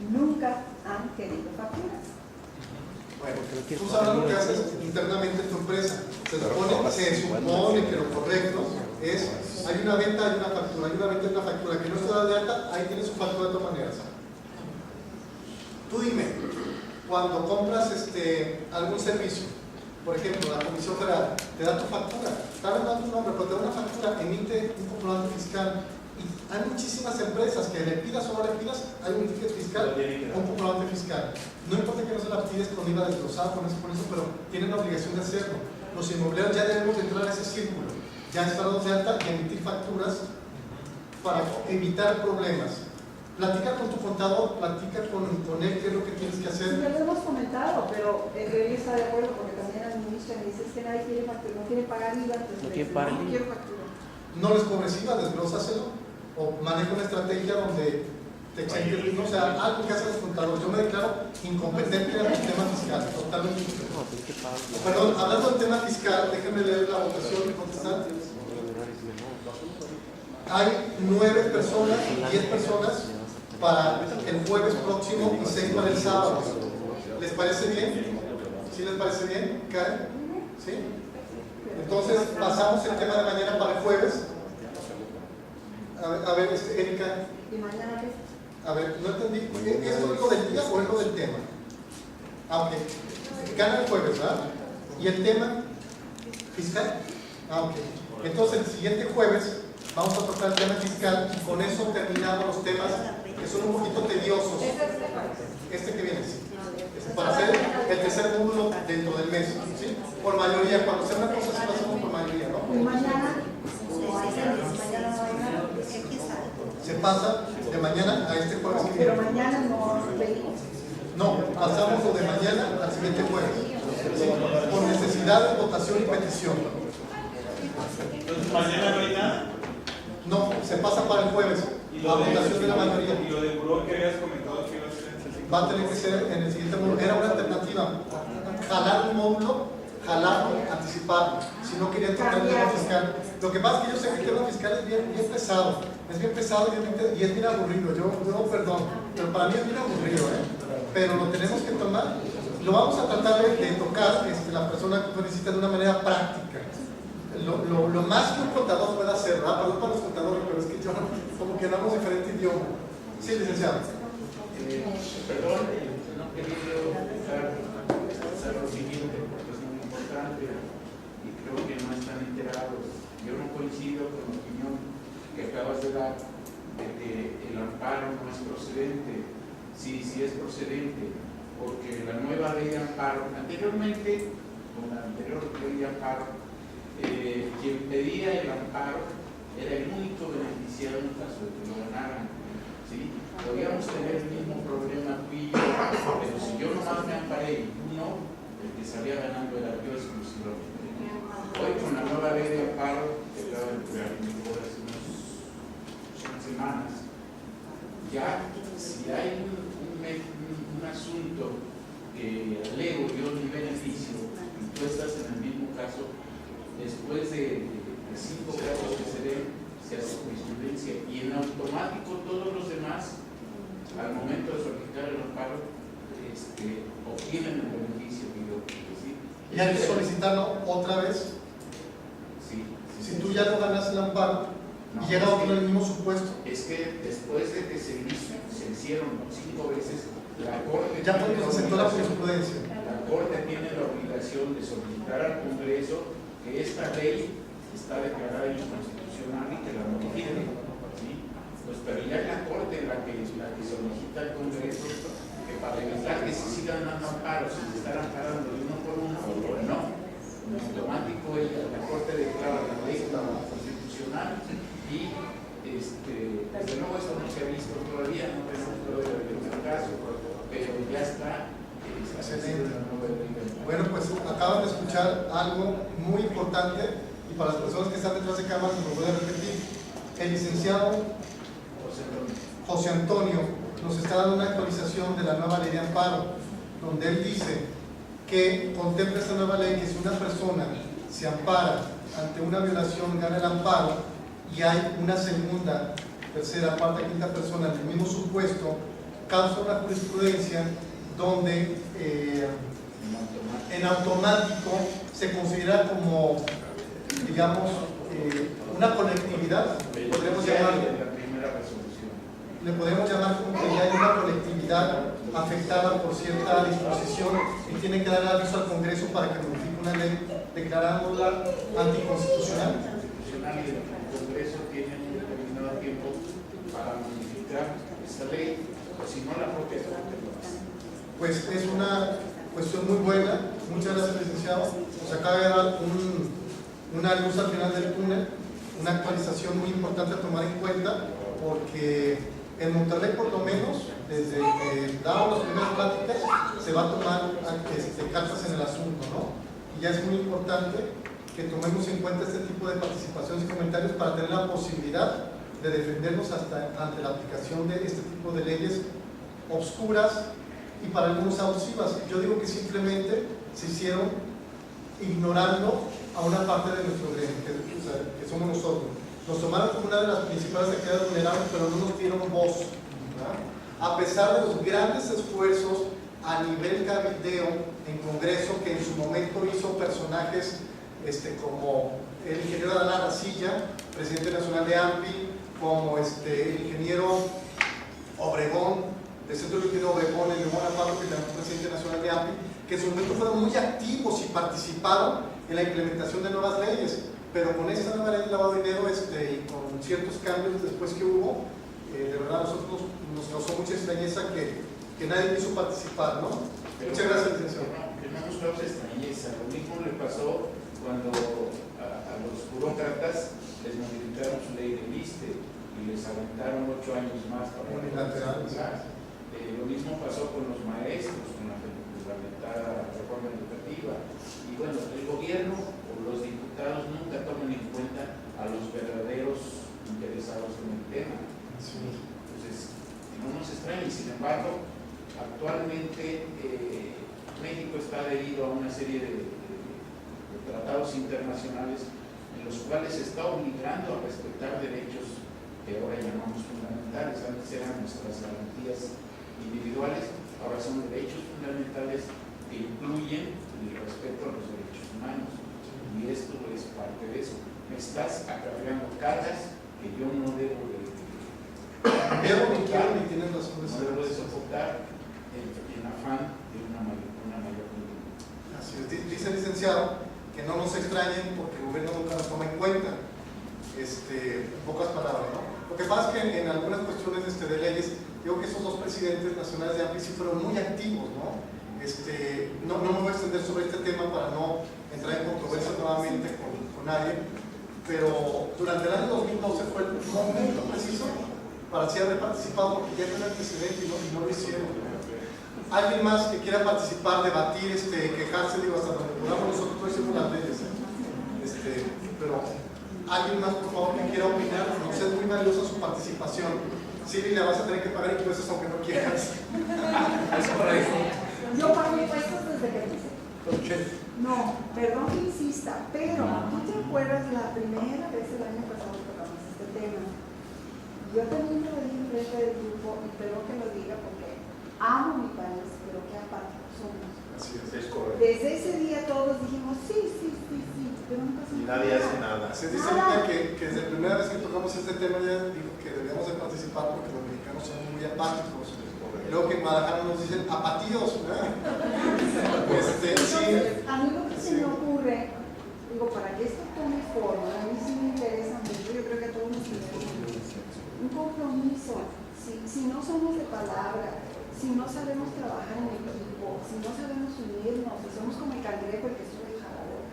nunca han querido facturas. Bueno, tú sabes lo que haces internamente en tu empresa. Se supone que lo correcto es, hay una venta, hay una factura, hay una venta, hay una factura, que no está dada de alta, ahí tienes su factura de todas maneras. Tú dime, cuando compras algún servicio, por ejemplo, la Comisión Federal, te da tu factura, tal vez no tu nombre, pero te da una factura, emite un comprobante fiscal. Y hay muchísimas empresas que le pidas o no le pidas, hay un ticket fiscal o un comprobante fiscal. No importa que no se la pides con IVA desglosado, con eso, pero tienen la obligación de hacerlo. Los inmobiliarios ya debemos entrar a ese círculo, ya estar de alta y emitir facturas para evitar problemas. Platica con tu contador, platica con él qué es lo que tienes que hacer. Sí, ya lo hemos comentado, pero él está de acuerdo porque también administra y dice que nadie quiere factura, no quiere pagar IVA, entonces No le quiere dice, pagar no IVA. quiero factura. No les cobres IVA, desglósaselo, o maneja una estrategia donde te exenten, o sea, algo que hacen los contadores. Yo me declaro incompetente en el tema fiscal, totalmente incompetente. Perdón, hablando del tema fiscal, déjenme leer la votación y contestar. Hay 9 personas, 10 personas para el jueves próximo y 6 para el sábado. ¿Les parece bien? ¿Sí les parece bien? ¿Cae? ¿Sí? Entonces pasamos el tema de mañana para el jueves. A ver, Erika. ¿Y mañana qué? A ver, no entendí. ¿Esto es lo del día o es lo del tema? Ah, ok. Gana el jueves, ¿verdad? ¿Y el tema? ¿Fiscal? Ah, ok. Entonces el siguiente jueves vamos a tocar el tema fiscal y con eso terminamos los temas que son un poquito tediosos. Este que viene, sí. Para hacer el tercer módulo dentro del mes, ¿sí? Por mayoría, cuando sea una cosa así lo hacemos por mayoría, ¿no? ¿Y mañana? Mañana no hay nada. Se pasa de mañana a este jueves que Pero viene. mañana no pedimos. No, pasamos lo de mañana al siguiente jueves. ¿Sí? Por necesidad de votación y petición. Entonces, mañana no hay nada. No, se pasa para el jueves. A votación de la mayoría. Y lo del buró que habías comentado que iba a ser en el siguiente. Va a tener que ser en el siguiente módulo. Era una alternativa. Jalar un módulo, jalarlo, anticiparlo. Si no quería tocar el tema fiscal. Lo que pasa es que yo sé que el tema fiscal es bien pesado. Es bien pesado y es bien aburrido. Yo perdón, pero para mí es bien aburrido, ¿eh? Pero lo tenemos que tomar. Lo vamos a tratar de tocar la persona que necesita de una manera práctica. Lo más que un contador pueda hacer, ¿verdad? Perdón para los contadores, pero es que yo como que hablamos diferente idioma. Sí, licenciado. Perdón, no quería hacer lo siguiente porque es muy importante y creo que no están enterados. Yo no coincido con la opinión que acabas de dar de que el amparo no es procedente. Sí, sí es procedente, porque la nueva ley de amparo, anteriormente, con la anterior ley de amparo, quien pedía el amparo era el único beneficiado en caso de que lo ganaran. ¿Sí? Podríamos tener el mismo problema tú y yo, pero si yo nomás me amparé y tú no, el que salía ganando era yo exclusivamente. Hoy con la nueva ley de amparo que acaba de entrar en vigor hace unas semanas, ya si hay un asunto que alego yo mi beneficio y tú estás en el mismo caso, después de 5 casos que se den, se hace jurisprudencia y en automático todos los demás, al momento de solicitar el amparo, obtienen el beneficio que yo quiero decir. ¿Y hay que solicitarlo otra vez? Sí. Si tú ya no ganas el amparo y llega otro en el mismo supuesto. Es que después de que se hicieron 5 veces, la Corte Ya porque se sentó la jurisprudencia. La Corte tiene la obligación de solicitar al Congreso que esta ley está declarada inconstitucional y que la modifique. ¿Sí? Pues, pero ya es la Corte la que solicita al Congreso que para evitar que se sigan dando amparos y estar amparando de uno por uno, no. En automático la Corte declara la ley como constitucional y desde luego esto no se ha visto todavía, no tenemos todavía el caso, pero ya está. Excelente. Bueno, pues acaban de escuchar algo muy importante, y para las personas que están detrás de cámaras me lo voy a repetir. El licenciado José Antonio nos está dando una actualización de la nueva ley de amparo, donde él dice que contempla esta nueva ley que si una persona se ampara ante una violación, gana el amparo, y hay una segunda, tercera, cuarta, quinta persona en el mismo supuesto, causa una jurisprudencia donde en automático se considera como, digamos, una colectividad, podríamos llamarlo. Le podemos llamar como que ya hay una colectividad afectada por cierta disposición y tiene que dar aviso al Congreso para que modifique una ley declarándola anticonstitucional. Y el Congreso tiene un determinado tiempo para modificar esta ley, o si no la propia Corte lo hace. Pues es una cuestión muy buena. Muchas gracias, licenciado. Nos acaba de dar una luz al final del túnel, una actualización muy importante a tomar en cuenta, porque en Monterrey, por lo menos, desde que damos las primeras pláticas, se va a tomar cartas en el asunto, ¿no? Y ya es muy importante que tomemos en cuenta este tipo de participaciones y comentarios para tener la posibilidad de defendernos ante la aplicación de este tipo de leyes obscuras y para algunos abusivas. Yo digo que simplemente se hicieron ignorando a una parte de nuestro gremio, que somos nosotros. Nos tomaron como una de las principales actividades vulnerables, pero no nos dieron voz, ¿verdad? A pesar de los grandes esfuerzos a nivel cabildeo en Congreso, que en su momento hizo personajes como el ingeniero Adán Arrasilla, presidente nacional de AMPI, como el ingeniero Obregón, del Centro de Ingeniero Obregón, el de Guanajuato, que también fue presidente nacional de AMPI, que en su momento fueron muy activos y participaron en la implementación de nuevas leyes, pero con esta nueva ley de lavado de dinero y con ciertos cambios después que hubo, de verdad a nosotros nos causó mucha extrañeza que nadie quiso participar, ¿no? Pero muchas gracias, licenciado. Que no nos causa extrañeza. Lo mismo le pasó cuando a los burócratas les modificaron su ley de ISSSTE y les aventaron 8 años más para unilateral. Lo mismo pasó con los maestros, con la lamentada reforma educativa. Y bueno, el gobierno o los diputados nunca toman en cuenta a los verdaderos interesados en el tema. Sí. Entonces, no nos extraña. Sin embargo, actualmente México está adherido a una serie de tratados internacionales en los cuales se está obligando a respetar derechos que ahora llamamos fundamentales. Antes eran nuestras garantías individuales, ahora son derechos fundamentales que incluyen el respeto a los derechos humanos, y esto es parte de eso. Me estás acarreando cargas que yo no debo de soportar, en afán de una mayor conducta. Así es. Dice el licenciado que no nos extrañen porque el gobierno nunca nos toma en cuenta, en pocas palabras, ¿no? Lo que pasa es que en algunas cuestiones de leyes, digo que esos dos presidentes nacionales de AMPI sí fueron muy activos, ¿no? No me voy a extender sobre este tema para no entrar en controversia nuevamente con nadie, pero durante el año 2012 fue el momento preciso para así haber participado, porque ya era un antecedente y no lo hicieron. ¿Alguien más que quiera participar, debatir, quejarse? Digo, hasta donde podamos nosotros no hicimos las leyes, pero alguien más, por favor, que quiera opinar. Nos es muy valiosa su participación. Silvia, le vas a tener que pagar impuestos aunque no quieras. Yo pago impuestos desde que empecé. No, perdón que insista, pero ¿tú te acuerdas la primera vez el año pasado que tocamos este tema? Yo también lo dije en frente del grupo, y espero que lo diga porque amo mi país, pero qué apáticos somos. Así es correcto. Desde ese día todos dijimos sí, pero no pasa nada. Y nadie hace nada. Se dice ahorita que desde la primera vez que tocamos este tema ya dijo que debíamos de participar porque los mexicanos son muy apáticos. Y luego que en Guadalajara nos dicen apatíos, ¿verdad? Sí. A mí lo que se me ocurre, digo, para que esto tome forma, a mí sí me interesa mucho, yo creo que a todos nos interesa un compromiso. Si no somos de palabra, si no sabemos trabajar en equipo, si no sabemos unirnos, si somos como el cangrejo el que sube el jalador,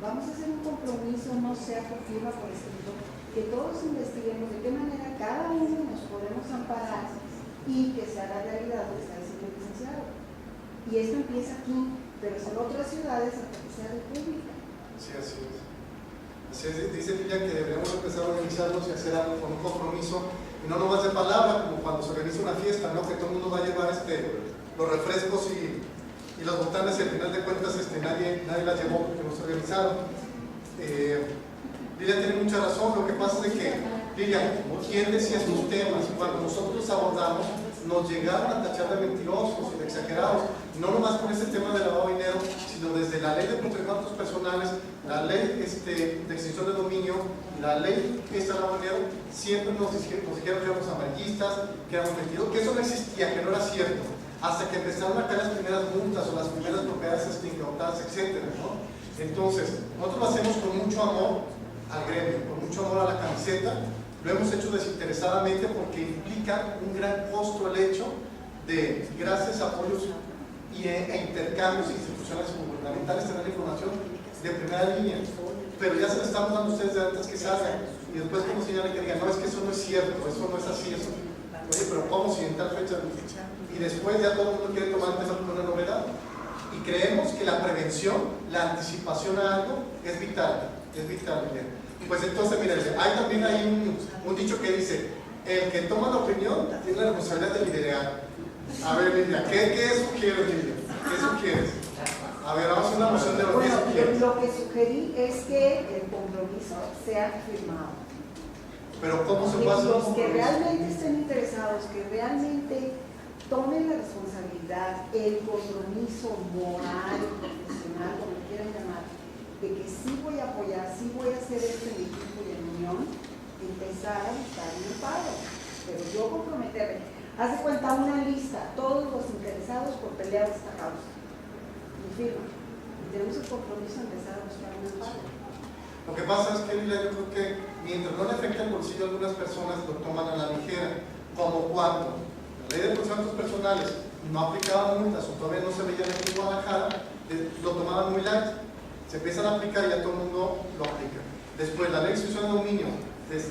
vamos a hacer un compromiso, no sea por firma, por escrito, que todos investiguemos de qué manera cada uno nos podemos amparar y que se haga realidad lo que está diciendo el licenciado. Y esto empieza aquí, pero es en otras ciudades hasta que sea república. Sí, así es. Así es, dice Lilia que deberíamos empezar a organizarnos y hacer algo con un compromiso, y no nomás de palabra, como cuando se organiza una fiesta, ¿no? Que todo el mundo va a llevar los refrescos y las botanas, y al final de cuentas nadie las llevó porque no se organizaron. Lilia tiene mucha razón. Lo que pasa es que, Lilia, ¿quién decía estos temas? Cuando nosotros los abordamos, nos llegaron a tachar de mentirosos y de exagerados, no nomás con ese tema de lavado de dinero, sino desde la ley de protección de datos personales, la ley de extinción de dominio, la ley de lavado de dinero. Siempre nos dijeron que éramos amarillistas, que éramos mentirosos, que eso no existía, que no era cierto, hasta que empezaron a caer las primeras multas o las primeras propiedades incautadas, etc., ¿no? Entonces, nosotros lo hacemos con mucho amor al gremio, con mucho amor a la camiseta. Lo hemos hecho desinteresadamente porque implica un gran costo el hecho de, gracias a apoyos e intercambios institucionales gubernamentales, tener la información de primera línea. Pero ya se lo estamos dando a ustedes de antes que salgan, y después como señalan que digan, no, es que eso no es cierto, eso no es así, eso. Oye, pero ¿cómo si en tal fecha? Y después ya todo el mundo quiere tomar el tema como una novedad. Y creemos que la prevención, la anticipación a algo es vital, bien. Pues entonces, miren, también hay un dicho que dice, el que toma la opinión tiene la responsabilidad de liderar. A ver, Lidia, ¿qué sugieres, Lidia? ¿Qué sugieres? A ver, vamos a hacer una moción de lo que sugieres. Lo que sugerí es que el compromiso sea firmado. Pero ¿cómo se pasa? Los que realmente estén interesados, que realmente tomen la responsabilidad, el compromiso moral, profesional, como quieran llamar, de que sí voy a apoyar, sí voy a hacer esto en equipo y en unión, empezar a buscar un paro. Pero yo comprometerme, haz de cuenta una lista, todos los interesados por pelear esta causa, y firma. Y tenemos el compromiso de empezar a buscar un paro. Lo que pasa es que, Lilia, yo creo que mientras no le afecte el bolsillo a algunas personas, lo toman a la ligera. Como cuando la ley de protección de datos personales no aplicaba multas o todavía no se veía en Guadalajara, lo tomaban muy light. Se empiezan a aplicar y ya todo el mundo lo aplica. Después, la ley de extinción de dominio,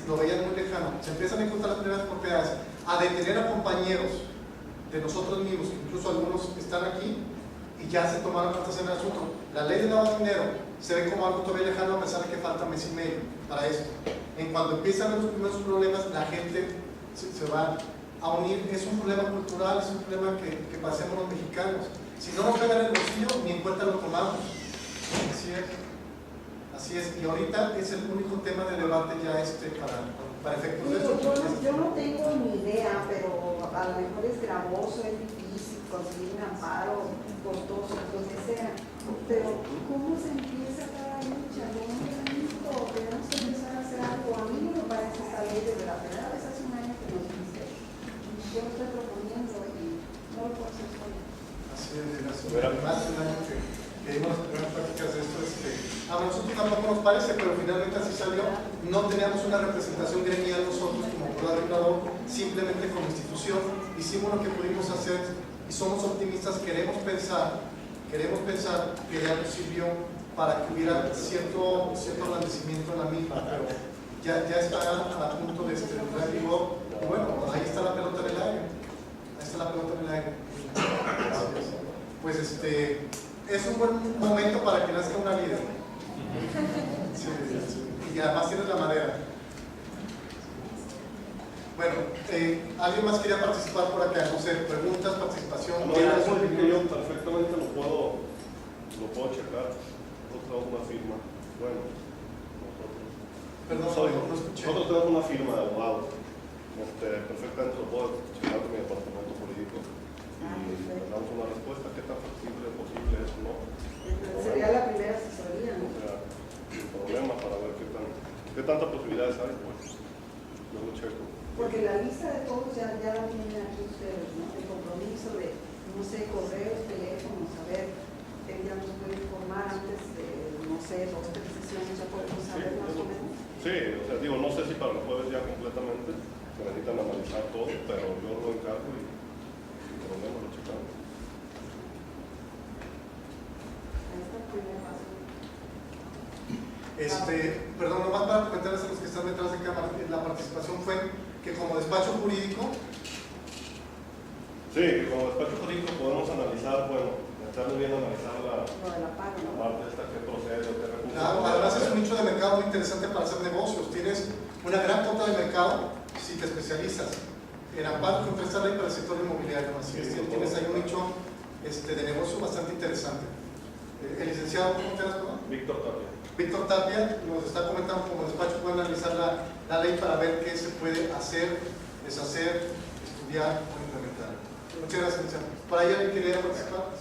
lo veían muy lejano. Se empiezan a encontrar las primeras propiedades, a detener a compañeros de nosotros mismos, que incluso algunos están aquí, y ya se tomaron cartas en el asunto. La ley de lavado de dinero se ve como algo todavía lejano, a pesar de que falta mes y medio para esto. En cuando empiezan los primeros problemas, la gente se va a unir. Es un problema cultural, es un problema que padecemos los mexicanos. Si no nos pegan en el bolsillo, ni en cuenta lo tomamos. Así es, y ahorita es el único tema de debate ya para efectos de eso. Yo no tengo ni idea, pero a lo mejor es gravoso, es difícil conseguir un amparo, costoso, lo que sea. Pero ¿cómo se empieza cada lucha? Tenemos que empezar a hacer algo. A mí no me parece esta ley desde la primera vez hace un año que nos dice. Yo lo estoy proponiendo y no lo puedo hacer solo. Así es, más de un año que dimos las primeras prácticas de esto. A nosotros tampoco nos parece, pero finalmente así salió. No teníamos una representación gremial nosotros como Poder Regulador, simplemente como institución. Hicimos lo que pudimos hacer y somos optimistas. Queremos pensar que ya nos sirvió para que hubiera cierto agradecimiento en la misma, pero ya está a punto de entrar en vigor. Y bueno, ahí está la pelota en el aire. Pues es un buen momento para que nazca una líder. Sí. Y además tienes la madera. Bueno, ¿alguien más quería participar por acá? No sé, preguntas, participación. No, eso es que yo perfectamente lo puedo checar. Nosotros tenemos una firma. Bueno, no escuché. Nosotros tenemos una firma de abogado. Perfectamente lo puedo checar con mi departamento jurídico. Y le damos una respuesta, qué tan factible es posible eso, ¿no? Sería la primera asesoría, ¿no? O sea, sin problema para ver qué tantas posibilidades hay, pues yo lo checo. Porque la lista de todos ya la tienen aquí ustedes, ¿no? El compromiso de, no sé, correos, teléfonos, a ver, él ya nos puede informar antes de, no sé, 2 o 3 sesiones, ya podemos saber más o menos. Sí, o sea, digo, no sé si para el jueves ya completamente, se necesitan analizar todo, pero yo lo encargo y sin problema lo checamos. Ahí está el primer paso. Perdón, nomás para comentarles a los que están detrás de cámara, la participación fue que como despacho jurídico podemos analizar, bueno, está muy bien analizar la parte esta que procede o que recursos Además es un nicho de mercado muy interesante para hacer negocios. Tienes una gran cuota de mercado si te especializas en amparo contra esta ley para el sector inmobiliario. Así es, tienes ahí un nicho de negocio bastante interesante. El licenciado, ¿cómo te llamas? Víctor Tapia. Víctor Tapia nos está comentando cómo despacho pueden analizar la ley para ver qué se puede hacer, deshacer, estudiar o implementar. Muchas gracias, licenciado. ¿Para ahí alguien quería participar?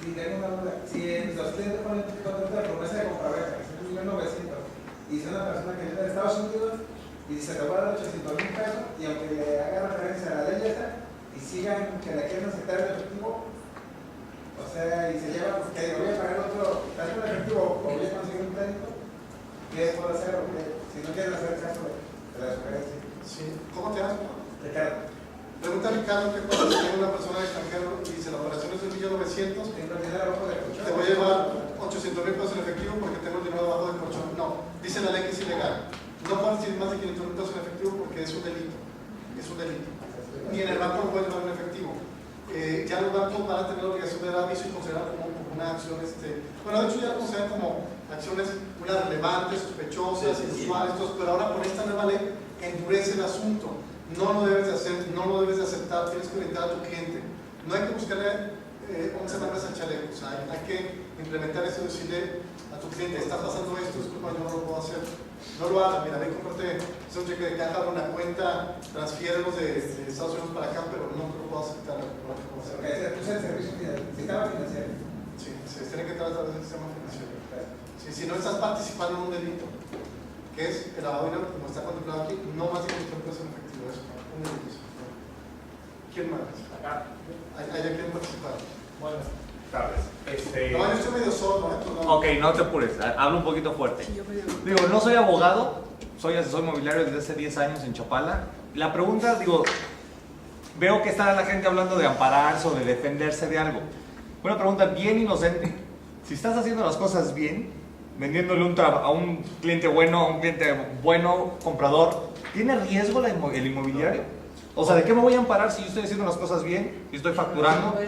Sí, tengo una duda. Si los clientes ponen la promesa de compraventa, que se 1.900, y si una persona que viene de Estados Unidos y se te va a dar 800,000 pesos, y aunque le haga referencia a la ley esa, y sigan que la quieren aceptar en efectivo, o sea, y se lleva, pues que voy a pagar otro, tanto en efectivo o voy a conseguir un crédito, ¿qué puedo hacer? Porque si no quieren hacer caso de la sugerencia. Sí. ¿Cómo te llamas? Ricardo. Pregunta a Ricardo qué pasa si tiene una persona extranjera y dice la operación es de 1.900.000, te voy a llevar 800,000 pesos en efectivo porque tengo el dinero debajo del colchón. No, dice la ley que es ilegal. No puedes recibir más de 500,000 pesos en efectivo porque es un delito. Es un delito. Ni en el banco lo puedes llevar en efectivo. Ya los bancos van a tener la obligación de dar aviso y considerar como una acción, bueno, de hecho ya lo consideran como acciones relevantes, sospechosas, inusuales, pero ahora con esta nueva ley endurece el asunto. No lo debes de hacer, no lo debes de aceptar, tienes que orientar a tu cliente. No hay que buscarle 11 nombres al chaleco, o sea, hay que implementar eso y decirle a tu cliente, está pasando esto, disculpa, yo no lo puedo hacer. No lo hagas, mira, ven, cómprate un cheque de caja o una cuenta, transfiérelos de Estados Unidos para acá, pero no te lo puedo aceptar. Porque se puso el servicio sistema financiero. Sí, se tiene que entrar a través del sistema financiero. Sí, si no estás participando en un delito, que es el lavado de dinero, como está contemplado aquí, no más de 500 pesos en efectivo, es un delito. ¿Quién más? Acá. Allá quieren participar. Buenas tardes. No, yo estoy medio sordo, no. Ok, no te apures, hablo un poquito fuerte. Digo, no soy abogado, soy asesor inmobiliario desde hace 10 años en Chapala. La pregunta, digo, veo que está la gente hablando de ampararse o de defenderse de algo. Una pregunta bien inocente. Si estás haciendo las cosas bien, vendiéndole a un cliente bueno, comprador, ¿tiene riesgo el inmobiliario? O sea, ¿de qué me voy a amparar si yo estoy haciendo las cosas bien, si estoy facturando,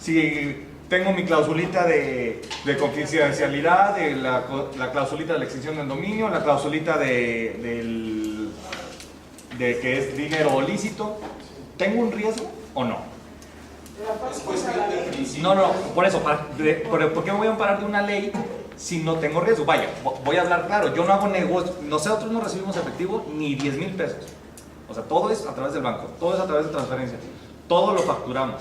si tengo mi clausulita de confidencialidad, de la clausulita de la extinción del dominio, la clausulita de que es dinero lícito? ¿Tengo un riesgo o no? No, por eso, ¿por qué me voy a amparar de una ley si no tengo riesgo? Vaya, voy a hablar claro, yo no hago negocio, nosotros no recibimos efectivo ni 10,000 pesos. O sea, todo es a través del banco, todo es a través de transferencias, todo lo facturamos.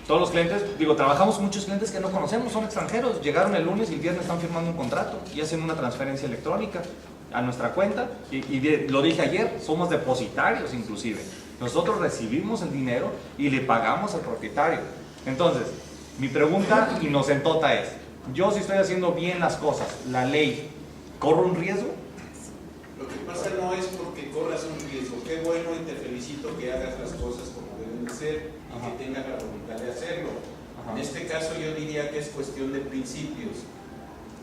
Todos los clientes, trabajamos con muchos clientes que no conocemos, son extranjeros, llegaron el lunes y el viernes están firmando un contrato y hacen una transferencia electrónica a nuestra cuenta y lo dije ayer, somos depositarios inclusive. Nosotros recibimos el dinero y le pagamos al propietario. Entonces, mi pregunta inocentota es, yo si estoy haciendo bien las cosas, la ley, ¿corro un riesgo? Lo que pasa no es porque corras un riesgo. Qué bueno y te felicito que hagas las cosas como deben de ser y que tengas la voluntad de hacerlo. En este caso yo diría que es cuestión de principios.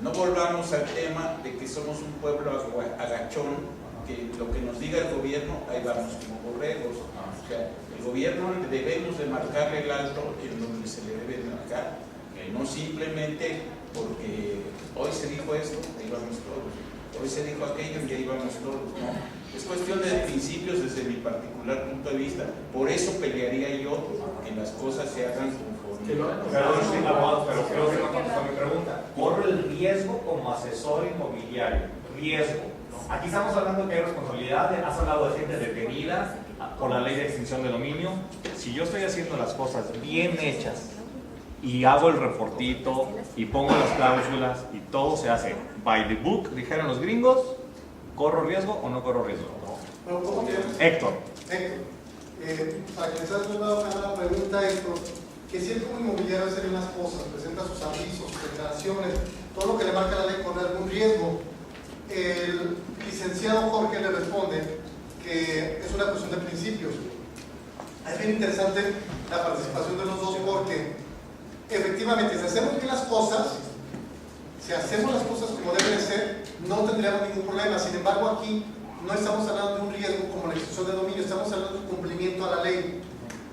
No volvamos al tema de que somos un pueblo agachón, que lo que nos diga el gobierno, ahí vamos como borregos. O sea, el gobierno debemos de marcarle el alto en donde se le debe marcar, no simplemente porque hoy se dijo esto, ahí vamos todos. Hoy se dijo aquello y ahí vamos todos, ¿no? Es cuestión de principios desde mi particular punto de vista. Por eso pelearía yo que las cosas se hagan conforme. Pero creo que no contestó mi pregunta. ¿Corro el riesgo como asesor inmobiliario? Riesgo. Aquí estamos hablando que hay responsabilidad, has hablado de gente detenida por la ley de extinción de dominio. Si yo estoy haciendo las cosas bien hechas y hago el reportito y pongo las cláusulas y todo se hace by the book, dijeron los gringos, ¿corro riesgo o no corro riesgo? Bueno, ¿cómo te llamas? Héctor. Para que les hagas una pregunta, Héctor, que si él como inmobiliario hace unas cosas, presenta sus avisos, sus declaraciones, todo lo que le marca la ley corre algún riesgo, el licenciado Jorge le responde que es una cuestión de principios. Es bien interesante la participación de los dos porque efectivamente si hacemos bien las cosas, si hacemos las cosas como deben de ser, no tendríamos ningún problema. Sin embargo, aquí no estamos hablando de un riesgo como la extinción de dominio, estamos hablando de cumplimiento a la ley.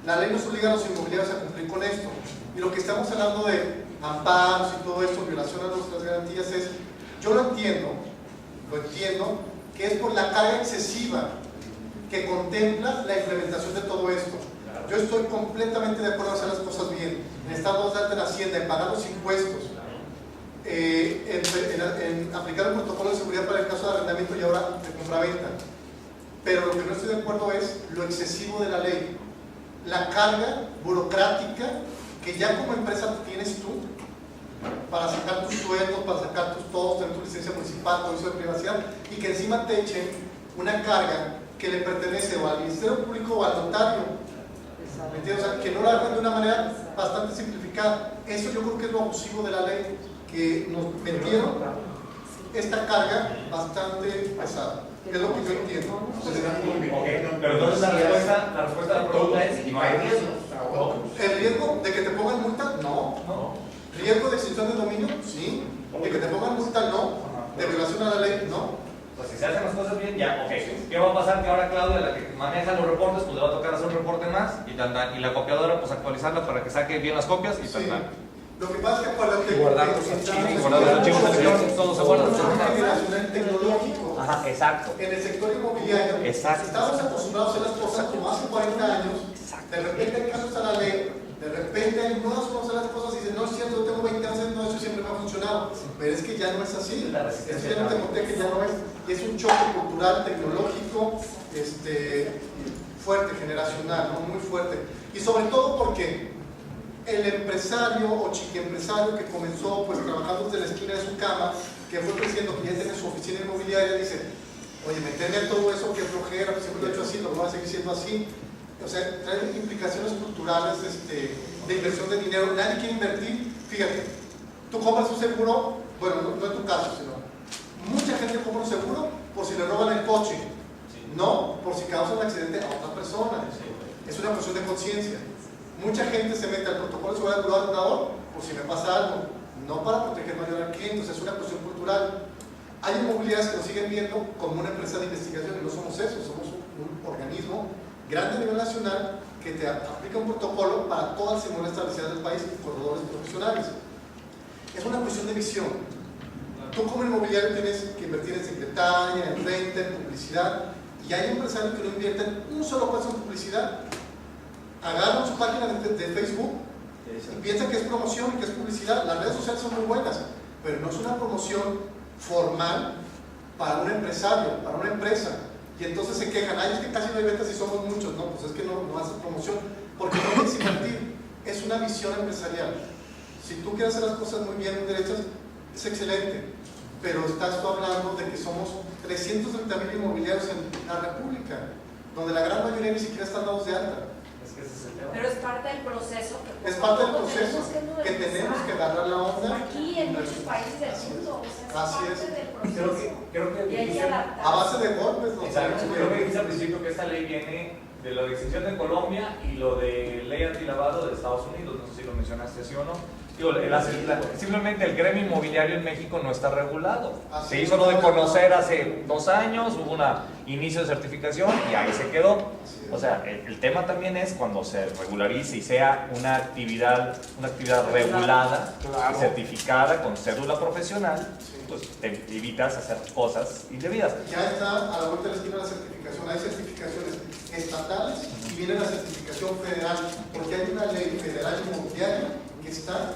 La ley nos obliga a los inmobiliarios a cumplir con esto. Y lo que estamos hablando de amparos y todo esto, violación a nuestras garantías, es, yo lo entiendo, que es por la carga excesiva que contempla la implementación de todo esto. Yo estoy completamente de acuerdo en hacer las cosas bien, en estar de alta en Hacienda, en pagar los impuestos, en aplicar un protocolo de seguridad para el caso de arrendamiento y ahora de compraventa. Pero lo que no estoy de acuerdo es lo excesivo de la ley, la carga burocrática que ya como empresa tienes tú para sacar tus sueldos, para sacar tus todos, tener tu licencia municipal, tu aviso de privacidad, y que encima te echen una carga que le pertenece o al Ministerio Público o al notario. ¿Me entiendes? O sea, que no lo hagan de una manera bastante simplificada. Eso yo creo que es lo abusivo de la ley, que nos metieron esta carga bastante pesada. Es lo que yo entiendo. Pero entonces la respuesta a la pregunta es: ¿no hay riesgo? ¿El riesgo de que te pongan multa? No. ¿Riesgo de extinción de dominio? Sí. ¿De que te pongan multa? No. ¿De violación a la ley? No. Pues si se hacen las cosas bien, ya, ok. ¿Qué va a pasar? Que ahora Claudia, la que maneja los reportes, pues le va a tocar hacer un reporte más y la copiadora, pues actualizarla para que saque bien las copias y tal. Lo que pasa es que acuérdate que guardar los archivos electrónicos, todo se guarda. Generacional tecnológico. Ajá, exacto. En el sector inmobiliario, estamos acostumbrados a hacer las cosas como hace 40 años. De repente hay casos a la ley, de repente hay nuevas cosas a las cosas y dicen, no es cierto, yo tengo 20 años, no, eso siempre me ha funcionado. Pero es que ya no es así. Eso ya no te conté que ya no es. Y es un choque cultural, tecnológico, fuerte, generacional, ¿no? Muy fuerte. Y sobre todo porque el empresario o chiquiempresario que comenzó pues trabajando desde la esquina de su cama, que fue creciendo, que ya tiene su oficina inmobiliaria, dice, oye, meterme a todo eso, que flojera, pues siempre lo he hecho así, lo voy a seguir siendo así. O sea, trae implicaciones culturales de inversión de dinero. Nadie quiere invertir. Fíjate, tú compras un seguro, bueno, no en tu caso, sino mucha gente compra un seguro por si le roban el coche, no por si causa un accidente a otra persona. Es una cuestión de conciencia. Mucha gente se mete al protocolo de seguridad del jugador por si me pasa algo, no para proteger mayor al cliente. O sea, es una cuestión cultural. Hay inmobiliarias que nos siguen viendo como una empresa de investigación y no somos eso, somos un organismo grande a nivel nacional que te aplica un protocolo para todas las inmobiliarias establecidas del país y corredores profesionales. Es una cuestión de visión. Tú como inmobiliario tienes que invertir en secretaria, en renta, en publicidad, y hay empresarios que no invierten un solo peso en publicidad. Agarran su página de Facebook y piensan que es promoción y que es publicidad. Las redes sociales son muy buenas, pero no es una promoción formal para un empresario, para una empresa. Y entonces se quejan, ay, es que casi no hay ventas y somos muchos. No, pues es que no haces promoción, porque no quieres invertir. Es una visión empresarial. Si tú quieres hacer las cosas muy bien, muy derechas, es excelente. Pero estás tú hablando de que somos 330,000 inmobiliarios en la República, donde la gran mayoría ni siquiera están dados de alta. Pero es parte del proceso. Es parte del proceso que tenemos que agarrar la onda. Aquí en muchos países del mundo. O sea, así es parte del proceso. Creo que y hay que adaptarse. A base de golpes, ¿no? Exacto. Creo que dijiste al principio que esta ley viene de la extinción de Colombia y lo de ley antilavado de Estados Unidos. No sé si lo mencionaste así o no. Digo, simplemente el gremio inmobiliario en México no está regulado. Se hizo lo de conocer hace 2 años, hubo un inicio de certificación y ahí se quedó. O sea, el tema también es cuando se regularice y sea una actividad regulada, claro, certificada con cédula profesional, pues te evitas hacer cosas indebidas. Ya está a la vuelta de la esquina la certificación. Hay certificaciones estatales y viene la certificación federal, porque hay una ley federal inmobiliaria que está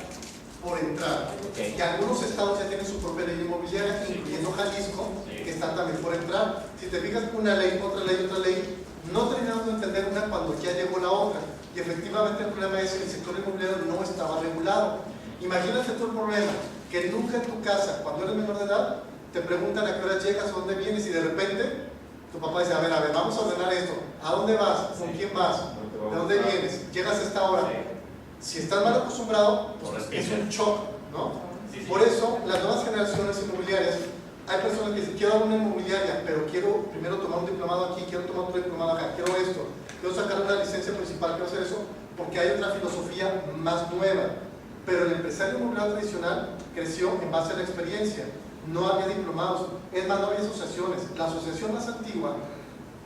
por entrar. Okay. Y algunos estados ya tienen su propia ley inmobiliaria, incluyendo Jalisco, que está también por entrar. Si te fijas, una ley, otra ley, no terminamos de entender una cuando ya llegó la otra. Y efectivamente el problema es que el sector inmobiliario no estaba regulado. Imagínate tú el problema, que nunca en tu casa, cuando eres menor de edad, te preguntan a qué hora llegas, a dónde vienes, y de repente tu papá dice, a ver, vamos a ordenar esto. ¿A dónde vas? ¿Con quién vas? ¿De dónde vienes? ¿Llegas a esta hora? Si estás mal acostumbrado, pues es un shock, ¿no? Por eso, las nuevas generaciones inmobiliarias, hay personas que dicen, quiero una inmobiliaria, pero quiero primero tomar un diplomado aquí, quiero tomar otro diplomado acá, quiero esto, quiero sacar una licencia municipal, quiero hacer eso, porque hay otra filosofía más nueva. Pero el empresario inmobiliario tradicional creció en base a la experiencia, no había diplomados, es más, no había asociaciones. La asociación más antigua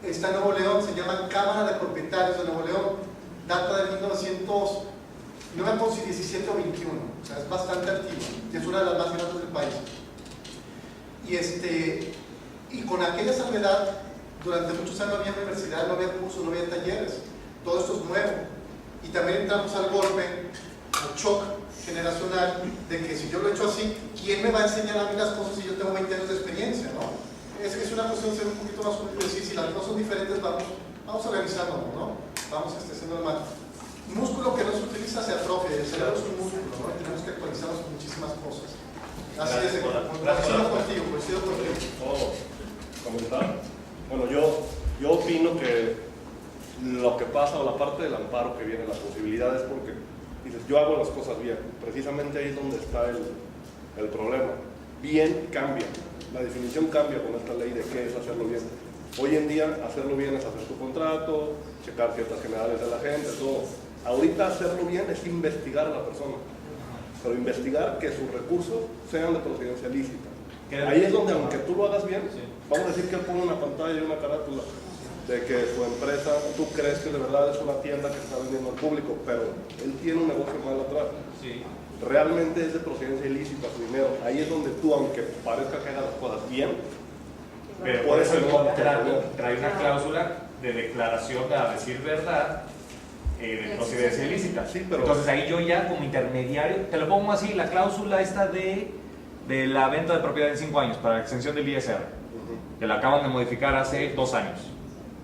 está en Nuevo León, se llama Cámara de Propietarios de Nuevo León, data de 1900 no me acuerdo si 17 o 21, o sea, es bastante activa, y es una de las más grandes del país. Y con aquella salvedad, durante muchos años no había universidad, no había cursos, no había talleres, todo esto es nuevo. Y también entramos al golpe, al shock generacional, de que si yo lo he hecho así, ¿quién me va a enseñar a mí las cosas si yo tengo 20 años de experiencia? ¿No? Es una cuestión de ser un poquito más humilde, decir, si las cosas son diferentes, vamos organizándonos, ¿no? Vamos haciendo el mal. Músculo que no se utiliza se atrofia, y el cerebro es un músculo, ¿no? Y tenemos que actualizarnos con muchísimas cosas. Así es, coincido contigo. ¿Puedo comentar? Bueno, yo opino que lo que pasa, o la parte del amparo que viene, la posibilidad es porque dices, yo hago las cosas bien. Precisamente ahí es donde está el problema. Bien cambia, la definición cambia con esta ley de qué es hacerlo bien. Hoy en día hacerlo bien es hacer tu contrato, checar ciertas generales de la gente, todo. Ahorita hacerlo bien es investigar a la persona, pero investigar que sus recursos sean de procedencia lícita. Ahí es donde, aunque tú lo hagas bien, vamos a decir que él pone una pantalla y una carátula de que su empresa, tú crees que de verdad es una tienda que está vendiendo al público, pero él tiene un negocio mal atrás. Sí. Realmente es de procedencia ilícita su dinero. Ahí es donde tú, aunque parezca que hagas las cosas bien, pero por eso el contrato trae una cláusula de declaración a decir verdad de procedencia ilícita. Sí, pero entonces ahí yo ya como intermediario, te lo pongo así, la cláusula esta de la venta de propiedad en 5 años para la extensión del ISR, que la acaban de modificar hace 2 años,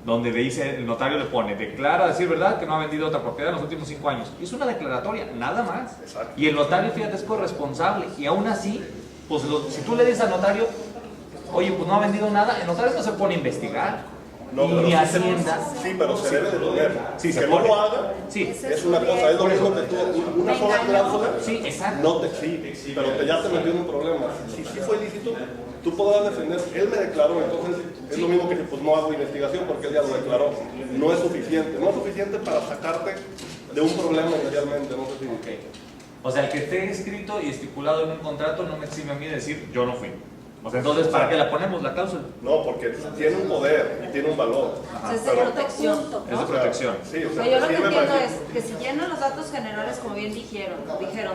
donde dice, el notario le pone, declara a decir verdad que no ha vendido otra propiedad en los últimos 5 años. Y es una declaratoria, nada más. Exacto. Y el notario, fíjate, es corresponsable. Y aún así, pues si tú le dices al notario, oye, pues no ha vendido nada, el notario no se pone a investigar. no, y ni Hacienda. Sí, pero se debe de poner. Sí, que no lo haga, sí, es una cosa, es lo mismo que tú, una sola cláusula, sí, exacto. no sí, pero ya te metió en un problema. Si sí fue ilícito, tú podrás defender, él me declaró, entonces es lo mismo que si pues no hago investigación porque él ya lo declaró. No es suficiente para sacarte de un problema inicialmente, no sé si... Okay. O sea, el que esté escrito y estipulado en un contrato no me exime a mí de decir yo no fui. O sea, entonces, ¿para qué la ponemos la cláusula? No, porque tiene un poder y tiene un valor. O sea, es de protección. Es de protección. Sí, o sea, yo lo que sirve entiendo para es que si llenan los datos generales, como bien dijeron,